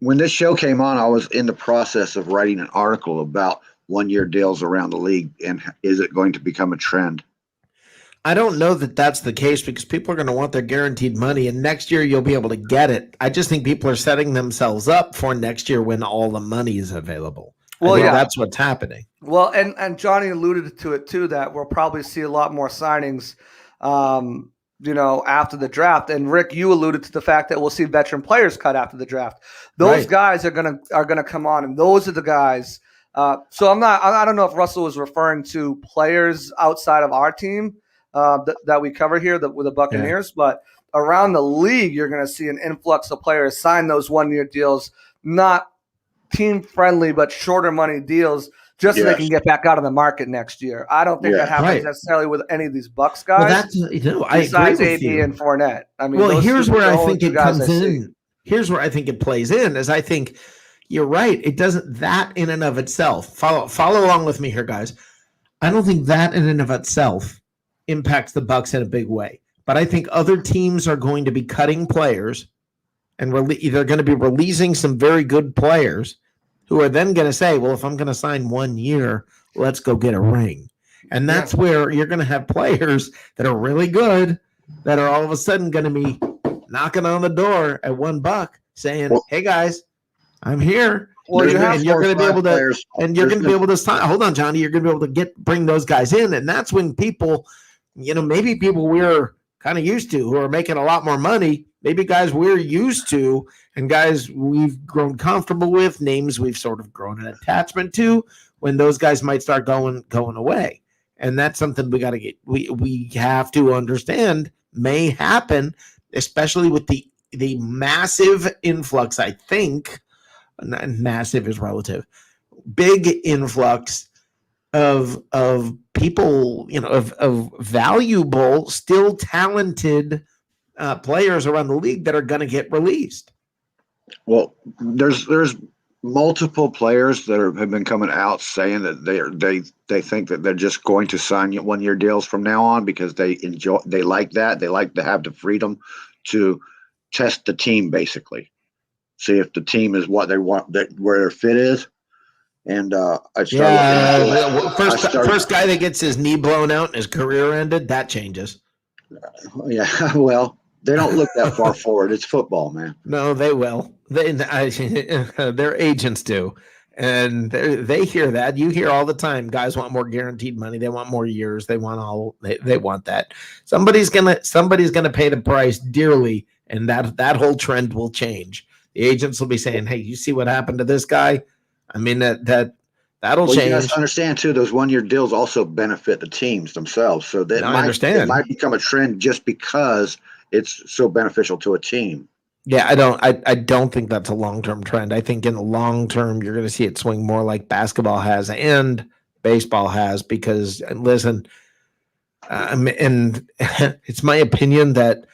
When this show came on, I was in the process of writing an article about 1-year deals around the league, and is it going to become a trend? I don't know that that's the case because people are going to want their guaranteed money, and next year you'll be able to get it. I just think people are setting themselves up for next year when all the money is available. Well, yeah, that's what's happening. Well, and Johnny alluded to it too, that we'll probably see a lot more signings, after the draft. And Rick, you alluded to the fact that we'll see veteran players cut after the draft. Those guys are gonna come on, and those are the guys. So I don't know if Russell was referring to players outside of our team that we cover here with the Buccaneers, but around the league, you're going to see an influx of players sign those 1-year deals, not team friendly, but shorter money deals, just so they can get back out of the market next year. I don't think that happens necessarily with any of these Bucs guys. Well, I besides agree with AB you. and Fournette. I mean, well, here's where I think it comes in. Here's where I think it plays in, is I think you're right. It doesn't, that in and of itself, follow along with me here, guys. I don't think that in and of itself impacts the Bucs in a big way. But I think other teams are going to be cutting players, and they're going to be releasing some very good players who are then going to say, well, if I'm going to sign 1 year, let's go get a ring. And that's where you're going to have players that are really good that are all of a sudden going to be knocking on the door at $1 saying, hey, guys, I'm here. Well, you're going to be able to, and you're going to be able to sign. Hold on, Johnny. You're going to be able to bring those guys in. And that's when people, maybe people we're kind of used to who are making a lot more money, maybe guys we're used to and guys we've grown comfortable with, names we've sort of grown an attachment to, when those guys might start going away. And that's something we got to get, we have to understand may happen, especially with the massive influx, I think, massive is relative, big influx of people, of valuable, still talented players around the league that are going to get released. Well, there's multiple players that have been coming out saying that they think that they're just going to sign 1-year deals from now on because they like that. They like to have the freedom to test the team, basically, see if the team is what they want, where their fit is. And first guy that gets his knee blown out and his career ended, that changes. Yeah, well, they don't look that far forward. It's football, man. No, they will. Their agents do, and they hear that. You hear all the time. Guys want more guaranteed money. They want more years. They want They want that. Somebody's gonna pay the price dearly, and that whole trend will change. The agents will be saying, "Hey, you see what happened to this guy?" I mean, that'll change. You guys understand too, those 1-year deals also benefit the teams themselves. So that it might become a trend just because it's so beneficial to a team. Yeah, I don't think that's a long-term trend. I think in the long term, you're going to see it swing more like basketball has and baseball has, because listen, and it's my opinion that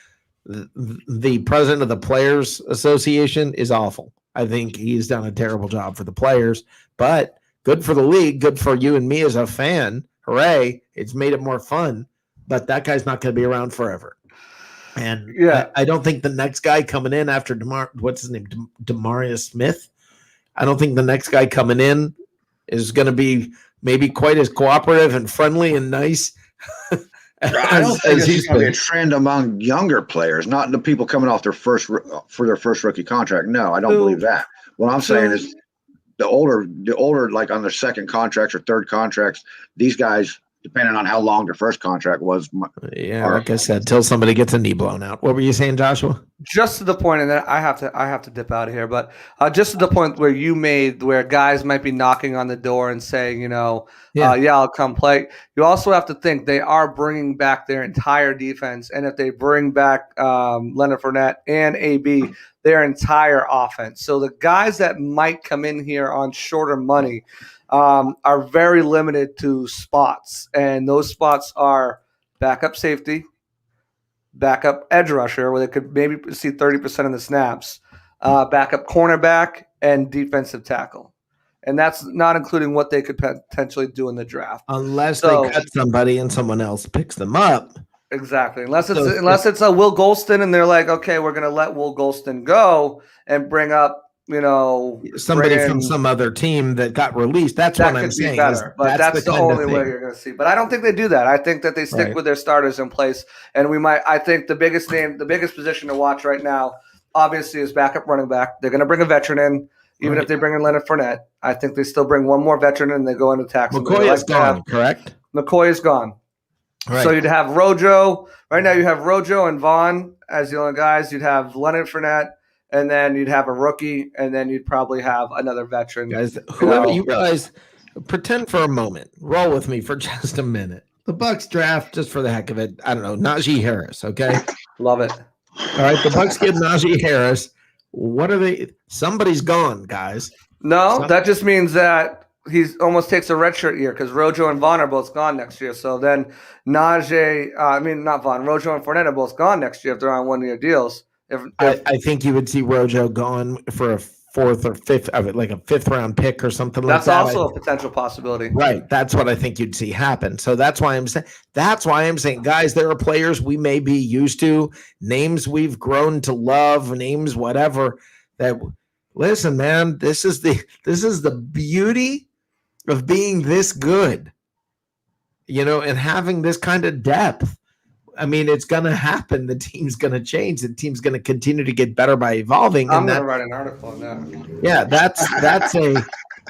the president of the Players Association is awful. I think he's done a terrible job for the players, but good for the league, good for you and me as a fan. Hooray. It's made it more fun. but that guy's not going to be around forever. And Yeah. I don't think the next guy coming in after what's his name, Demarius Smith. I don't think the next guy coming in is going to be maybe quite as cooperative and friendly and nice. I don't think this is going to be a trend among younger players, not the people coming off their first rookie contract. No, I don't believe that. What I'm saying is the older, like on their second contracts or third contracts, these guys, depending on how long their first contract was. Like I said, till somebody gets a knee blown out. What were you saying, Joshua? Just to the point, and then I have to dip out of here, but just to the point where you made, where guys might be knocking on the door and saying, I'll come play. You also have to think they are bringing back their entire defense, and if they bring back Leonard Fournette and AB, their entire offense. So the guys that might come in here on shorter money are very limited to spots, and those spots are backup safety, backup edge rusher, where they could maybe see 30% of the snaps, backup cornerback, and defensive tackle. And that's not including what they could potentially do in the draft. Unless they cut somebody and someone else picks them up. Exactly. Unless it's a Will Golston and they're like, okay, we're going to let Will Golston go and bring up, somebody from some other team that got released. That's what I'm saying. Better, but that's the only way you're going to see. But I don't think they do that. I think that they stick with their starters in place. And I think the biggest position to watch right now, obviously, is backup running back. They're going to bring a veteran in, even if they bring in Leonard Fournette. I think they still bring one more veteran in and they go into tax. McCoy is gone, correct? McCoy is gone. Right. So you'd have Rojo. Right now you have Rojo and Vaughn as the only guys. You'd have Leonard Fournette. And then you'd have a rookie, and then you'd probably have another veteran. Guys, whoever you realize, pretend for a moment, roll with me for just a minute. The Bucs draft, just for the heck of it, I don't know, Najee Harris, okay? Love it. All right, the Bucs get Najee Harris. What are they? Somebody's gone, guys. No, that just means that he's almost takes a redshirt year because Rojo and Vaughn are both gone next year. So then Rojo and Fournette are both gone next year if they're on one-year deals. I think you would see Rojo gone for a fourth or fifth of it, like a fifth round pick or something like that. That's also a potential possibility. Right. That's what I think you'd see happen. So that's why I'm saying, guys, there are players we may be used to, names we've grown to love, names, whatever, that listen, man, this is the beauty of being this good, and having this kind of depth. I mean, it's going to happen. The team's going to change. The team's going to continue to get better by evolving. I'm going to write an article on that. Yeah, that's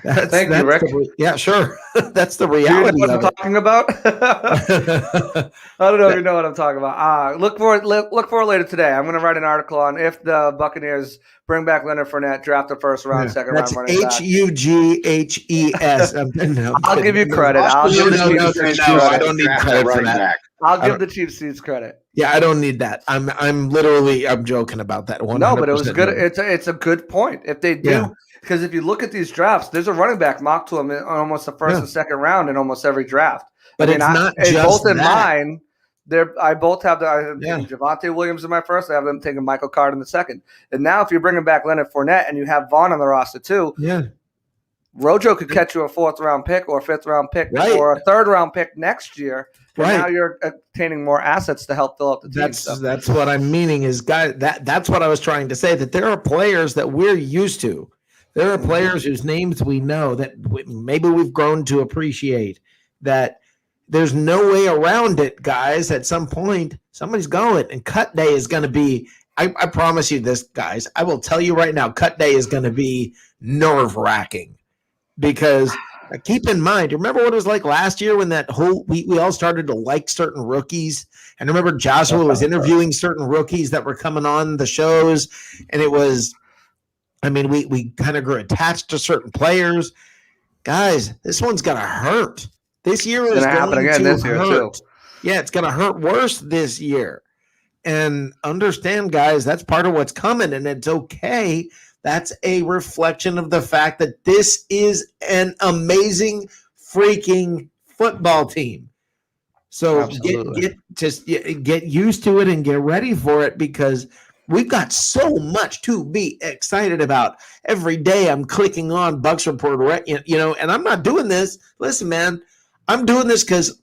Thank you, Rick. Yeah, sure. That's the reality. You know what I'm talking about? I don't know if you know what I'm talking about. Look for it later today. I'm going to write an article on if the Buccaneers bring back Leonard Fournette, draft the first round, second round running back. Hughes. I'll give you credit. I don't need credit for that. I'll give the Chiefs seats credit. Yeah, I don't need that. I'm joking about that. 100%. No, but it was good. It's a good point. If they do, because if you look at these drafts, there's a running back mocked to him in almost the first and second round in almost every draft. But it's not just both that. In mine. I both have Javonte Williams in my first. I have them taking Michael Carter in the second. And now, if you're bringing back Leonard Fournette and you have Vaughn on the roster too, Rojo could catch you a fourth round pick or a fifth round pick or a third round pick next year. And now you're obtaining more assets to help fill up the team. That's what I'm meaning is, guys. That's what I was trying to say. That there are players that we're used to. There are players whose names we know that maybe we've grown to appreciate. That there's no way around it, guys. At some point, somebody's going, and cut day is going to be. I promise you this, guys. I will tell you right now, cut day is going to be nerve-wracking because. Keep in mind, remember what it was like last year when that whole we all started to like certain rookies? And remember Joshua was interviewing certain rookies that were coming on the shows, and it was, we kind of grew attached to certain players. Guys, this one's gonna hurt. This year is going to happen again this year too. Yeah, it's gonna hurt worse this year. And understand, guys, that's part of what's coming, and it's okay. That's a reflection of the fact that this is an amazing freaking football team. So get used to it and get ready for it because we've got so much to be excited about. Every day I'm clicking on Bucs Report, and I'm not doing this. Listen, man, I'm doing this because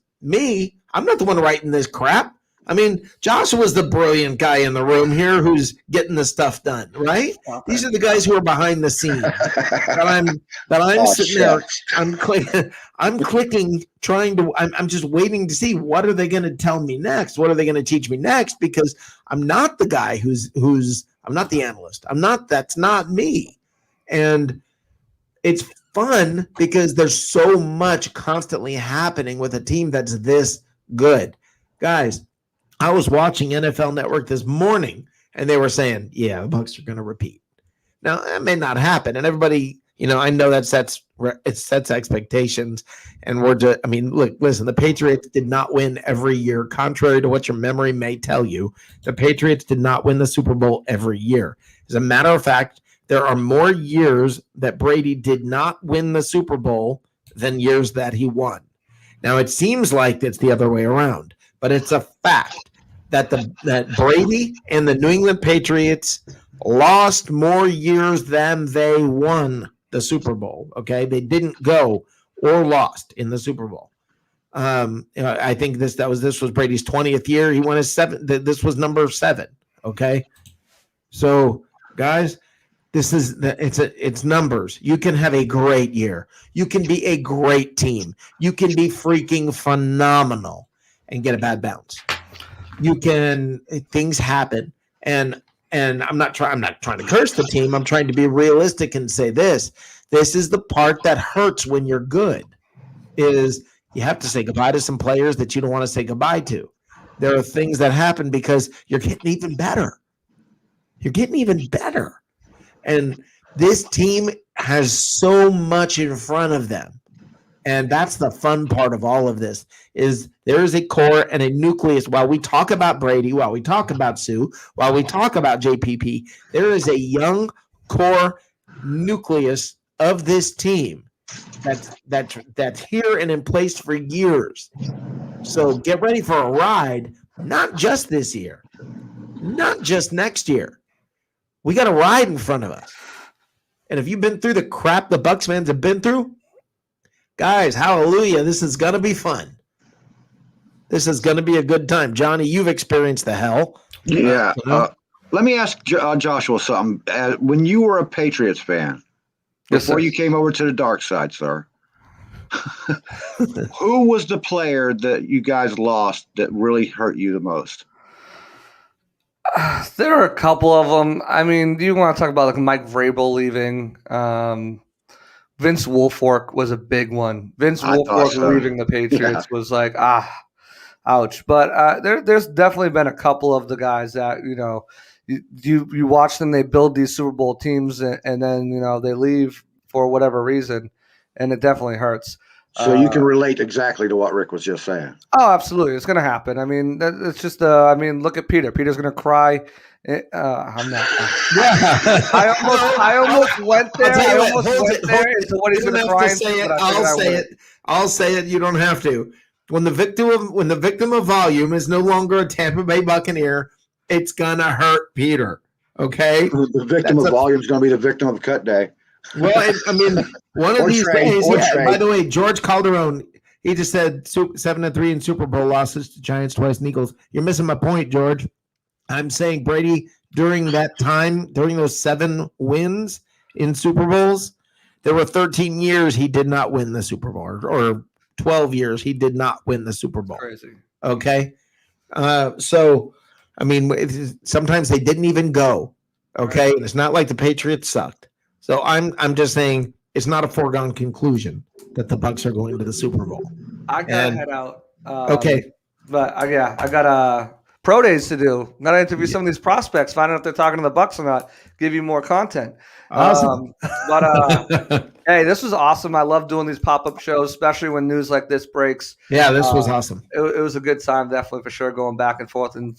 I'm not the one writing this crap. I mean, Joshua's the brilliant guy in the room here who's getting the stuff done, right? These are the guys who are behind the scenes. That I'm sitting there. I'm clicking, I'm just waiting to see what are they going to tell me next? What are they going to teach me next? Because I'm not the guy who's I'm not the analyst. That's not me. And it's fun because there's so much constantly happening with a team that's this good. Guys, I was watching NFL Network this morning, and they were saying, yeah, the Bucs are going to repeat. Now, that may not happen, and everybody, I know it sets expectations, and listen, the Patriots did not win every year, contrary to what your memory may tell you. The Patriots did not win the Super Bowl every year. As a matter of fact, there are more years that Brady did not win the Super Bowl than years that he won. Now, it seems like it's the other way around, but it's a fact that Brady and the New England Patriots lost more years than they won the Super Bowl. Okay, they didn't go or lost in the Super Bowl. I think this was Brady's 20th year. He won his 7th. This was number 7. Okay, so guys, it's numbers. You can have a great year. You can be a great team. You can be freaking phenomenal and get a bad bounce. Things happen, and I'm not trying to curse the team. I'm trying to be realistic and say this is the part that hurts when you're good, is you have to say goodbye to some players that you don't want to say goodbye to. There are things that happen because you're getting even better. And this team has so much in front of them. And that's the fun part of all of this, is there is a core and a nucleus. While we talk about Brady, while we talk about Sue, while we talk about JPP, there is a young core nucleus of this team that's here and in place for years. So get ready for a ride, not just this year, not just next year. We got a ride in front of us. And if you've been through the crap the Bucs fans have been through, guys, hallelujah, this is going to be fun. This is going to be a good time. Johnny, you've experienced the hell. Yeah. Let me ask Joshua something. When you were a Patriots fan, before you came over to the dark side, sir, who was the player that you guys lost that really hurt you the most? There are a couple of them. I mean, do you want to talk about like Mike Vrabel leaving? Vince Wilfork was a big one. Vince Wilfork leaving the Patriots was like, ouch. But there's definitely been a couple of the guys that, you watch them, they build these Super Bowl teams and then, they leave for whatever reason, and it definitely hurts. So you can relate exactly to what Rick was just saying. Oh, absolutely. It's going to happen. I mean, it's just, look at Peter. Peter's going to cry. I'm not. I almost went there. Into what he's going to cry into. I'll say it. You don't have to. When the victim of volume is no longer a Tampa Bay Buccaneer, it's going to hurt Peter. Okay? The victim of volume is going to be the victim of cut day. Well, one of these days. Yeah, by the way, George Calderon, he just said 7-3 in Super Bowl losses to Giants, twice, and Eagles. You're missing my point, George. I'm saying Brady, during that time, during those 7 wins in Super Bowls, there were 13 years he did not win the Super Bowl, or 12 years he did not win the Super Bowl. Crazy. Okay? So, sometimes they didn't even go. Okay? Right. It's not like the Patriots sucked. So I'm just saying it's not a foregone conclusion that the Bucs are going to the Super Bowl. I gotta head out. Okay, but I got pro days to do. I'm gonna interview some of these prospects, find out if they're talking to the Bucs or not. Give you more content. Awesome. Hey, this was awesome. I love doing these pop-up shows, especially when news like this breaks. Yeah, this was awesome. It was a good time, definitely, for sure, going back and forth and,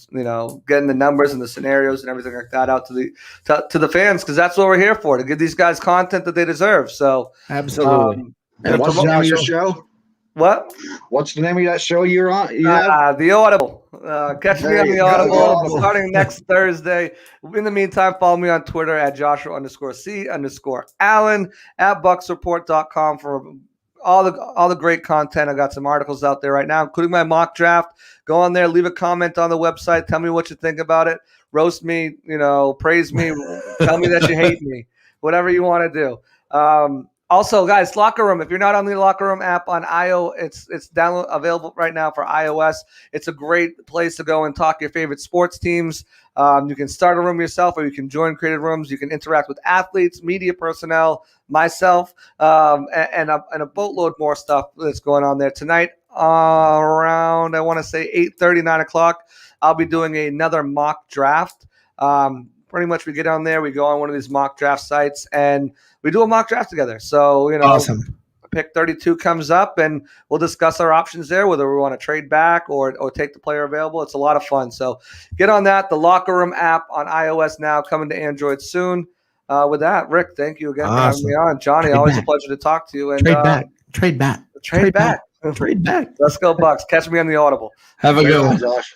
getting the numbers and the scenarios and everything like that out to the fans, because that's what we're here for, to give these guys content that they deserve. So absolutely. And what's the name of your show? What? What's the name of that show you're on? The Audible. Catch me on the Audible starting next Thursday. In the meantime, follow me on Twitter at Joshua_C_Allen, at BucsReport.com for all the great content. I got some articles out there right now, including my mock draft. Go on there, leave a comment on the website. Tell me what you think about it. Roast me, praise me. Tell me that you hate me. Whatever you want to do. Also, guys, Locker Room. If you're not on the Locker Room app on iOS, it's download available right now for iOS. It's a great place to go and talk your favorite sports teams. You can start a room yourself, or you can join created rooms. You can interact with athletes, media personnel, myself, and a boatload more stuff that's going on there tonight. Around, I want to say 8:30, 9 o'clock, I'll be doing another mock draft. Pretty much we get on there, we go on one of these mock draft sites, and we do a mock draft together. So, Awesome. Pick 32 comes up, and we'll discuss our options there, whether we want to trade back or take the player available. It's a lot of fun. So get on that. The Locker Room app on iOS now, coming to Android soon. With that, Rick, thank you again for having me on. Johnny, Trade always back. a pleasure to talk to you. And Trade back. Trade back. Trade back. Let's go, Bucs. Catch me on the Audible. Have a good one. Josh.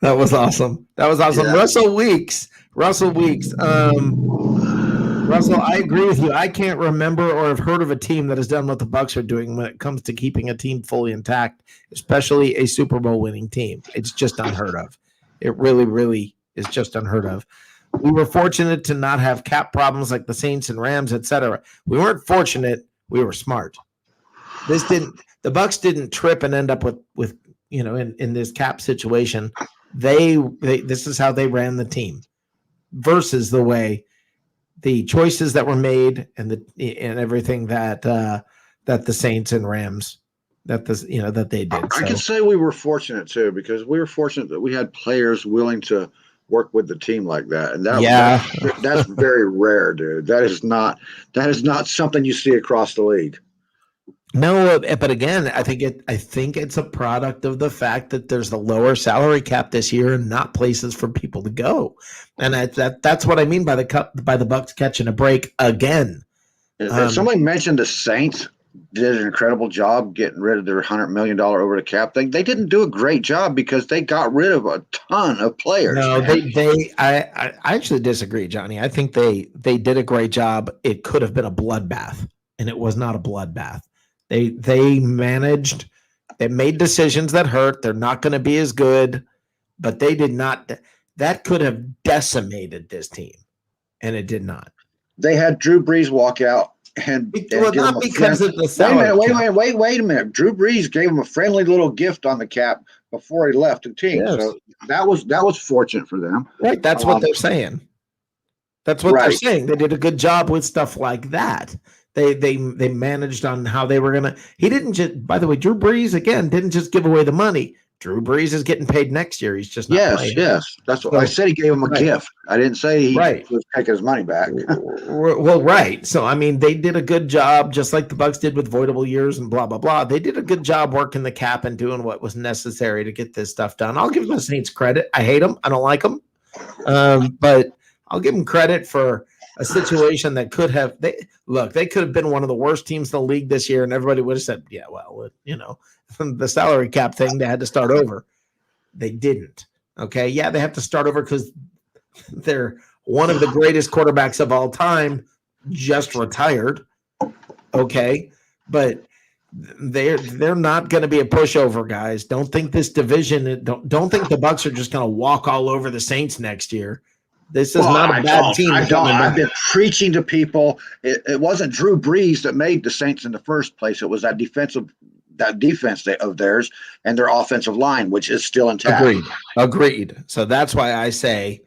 That was awesome. Yeah. Russell Weeks. Russell, I agree with you. I can't remember or have heard of a team that has done what the Bucs are doing when it comes to keeping a team fully intact, especially a Super Bowl winning team. It's just unheard of. It really, really is just unheard of. We were fortunate to not have cap problems like the Saints and Rams, etc. We weren't fortunate. We were smart. The Bucs didn't trip and end up with in this cap situation. This is how they ran the team versus the way the choices that were made and everything that the Saints and Rams that they did. I can say we were fortunate too, because we were fortunate that we had players willing to work with the team like that, and that's very rare, dude. That is not something you see across the league. No, but again, I think it's a product of the fact that there's the lower salary cap this year and not places for people to go, and that's what I mean by the Bucs catching a break again. Somebody mentioned the Saints did an incredible job getting rid of their $100 million over the cap thing. They didn't do a great job because they got rid of a ton of players. No, I actually disagree, Johnny. I think they did a great job. It could have been a bloodbath, and it was not a bloodbath. They managed. They made decisions that hurt. They're not going to be as good, but they did not. That could have decimated this team, and it did not. They had Drew Brees walk out and not because of the salary. Wait a minute. Drew Brees gave him a friendly little gift on the cap before he left the team. Yes. So that was fortunate for them. Right. That's what they're saying. That's what they're saying. They did a good job with stuff like that. They managed on how they were gonna. He didn't just. By the way, Drew Brees again didn't just give away the money. Drew Brees is getting paid next year. He's just not playing. Yes. That's what I said. He gave him a gift. I didn't say he was taking his money back. Well, right. So I mean, they did a good job, just like the Bucs did with voidable years and blah blah blah. They did a good job working the cap and doing what was necessary to get this stuff done. I'll give the Saints credit. I hate them. I don't like them, but I'll give them credit for a situation that could have they could have been one of the worst teams in the league this year, and everybody would have said, yeah, well, the salary cap thing, they had to start over. They didn't. Okay. Yeah, they have to start over because they're one of the greatest quarterbacks of all time, just retired. Okay. But they're not going to be a pushover, guys. Don't think this division, don't think the Bucs are just going to walk all over the Saints next year. This is not a bad team. I've been preaching to people. It wasn't Drew Brees that made the Saints in the first place. It was that defense of theirs and their offensive line, which is still intact. Agreed. So that's why I say,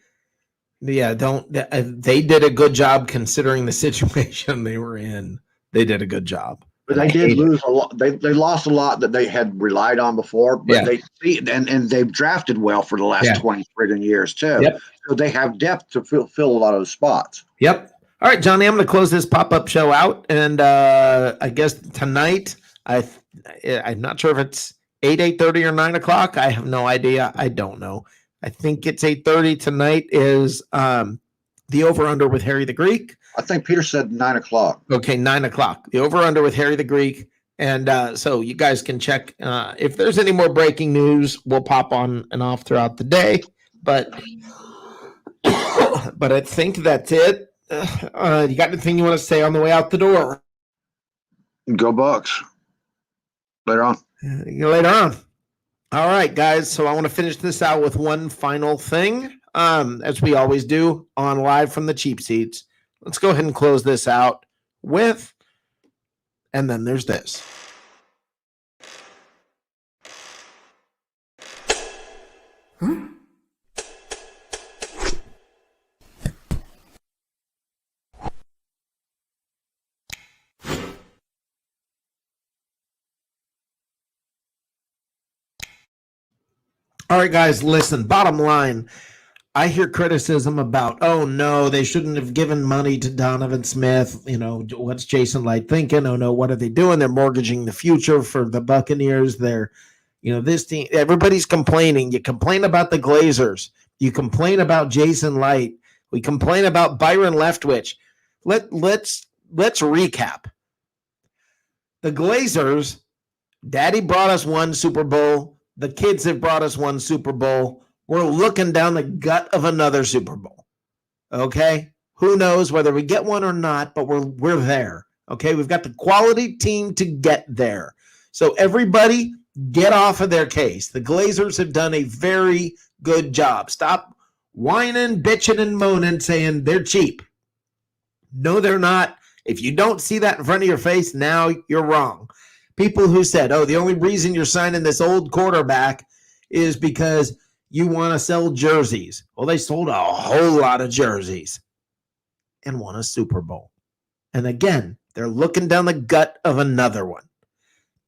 they did a good job considering the situation they were in. They did a good job. But they did lose a lot. They lost a lot that they had relied on before. But they've drafted well for the last 20 friggin' years too. Yep. So they have depth to fill a lot of the spots. Yep. All right, Johnny, I'm going to close this pop-up show out, and I guess tonight I'm not sure if it's 8:30 or 9 o'clock. I have no idea. I don't know. I think it's 8:30 tonight. Is the over-under with Harry the Greek? I think Peter said 9 o'clock. Okay, 9 o'clock. The over-under with Harry the Greek. And so you guys can check. If there's any more breaking news, we'll pop on and off throughout the day. But I think that's it. You got anything you want to say on the way out the door? Go Bucs. Later on. Later on. All right, guys. So I want to finish this out with one final thing, as we always do on Live from the Cheap Seats. Let's go ahead and close this out with, and then there's this. All right, guys, listen, bottom line, I hear criticism about, oh, no, they shouldn't have given money to Donovan Smith. You know, what's Jason Light thinking? Oh, no, what are they doing? They're mortgaging the future for the Buccaneers. They're, you know, this team, everybody's complaining. You complain about the Glazers. You complain about Jason Light. We complain about Byron Leftwich. Let's recap. The Glazers, Daddy brought us one Super Bowl. The kids have brought us one Super Bowl. We're looking down the gut of another Super Bowl. Okay? Who knows whether we get one or not, but we're there. Okay? We've got the quality team to get there. So everybody get off of their case. The Glazers have done a very good job. Stop whining, bitching, and moaning, saying they're cheap. No, they're not. If you don't see that in front of your face, now you're wrong. People who said, oh, the only reason you're signing this old quarterback is because you want to sell jerseys. Well, they sold a whole lot of jerseys and won a Super Bowl. And again, they're looking down the gut of another one.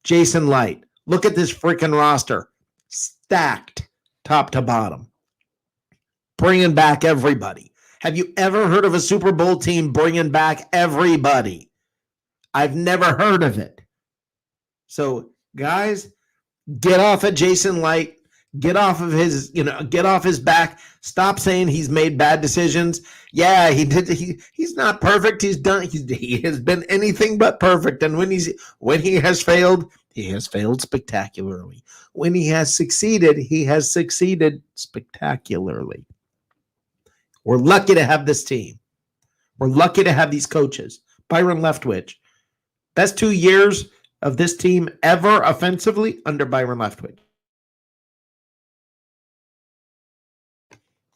Jason Light, look at this freaking roster. Stacked top to bottom. Bringing back everybody. Have you ever heard of a Super Bowl team bringing back everybody? I've never heard of it. So, guys, get off of Jason Light. Get off of his, get off his back. Stop saying he's made bad decisions. Yeah, he did. He's not perfect. He has been anything but perfect. And when he has failed spectacularly. When he has succeeded spectacularly. We're lucky to have this team. We're lucky to have these coaches. Byron Leftwich. Best 2 years of this team ever offensively under Byron Leftwich.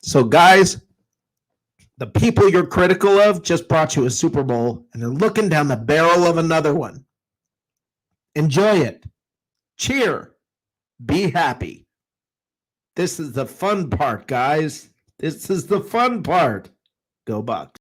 So, guys, the people you're critical of just brought you a Super Bowl, and they're looking down the barrel of another one. Enjoy it. Cheer. Be happy. This is the fun part, guys. This is the fun part. Go Bucs.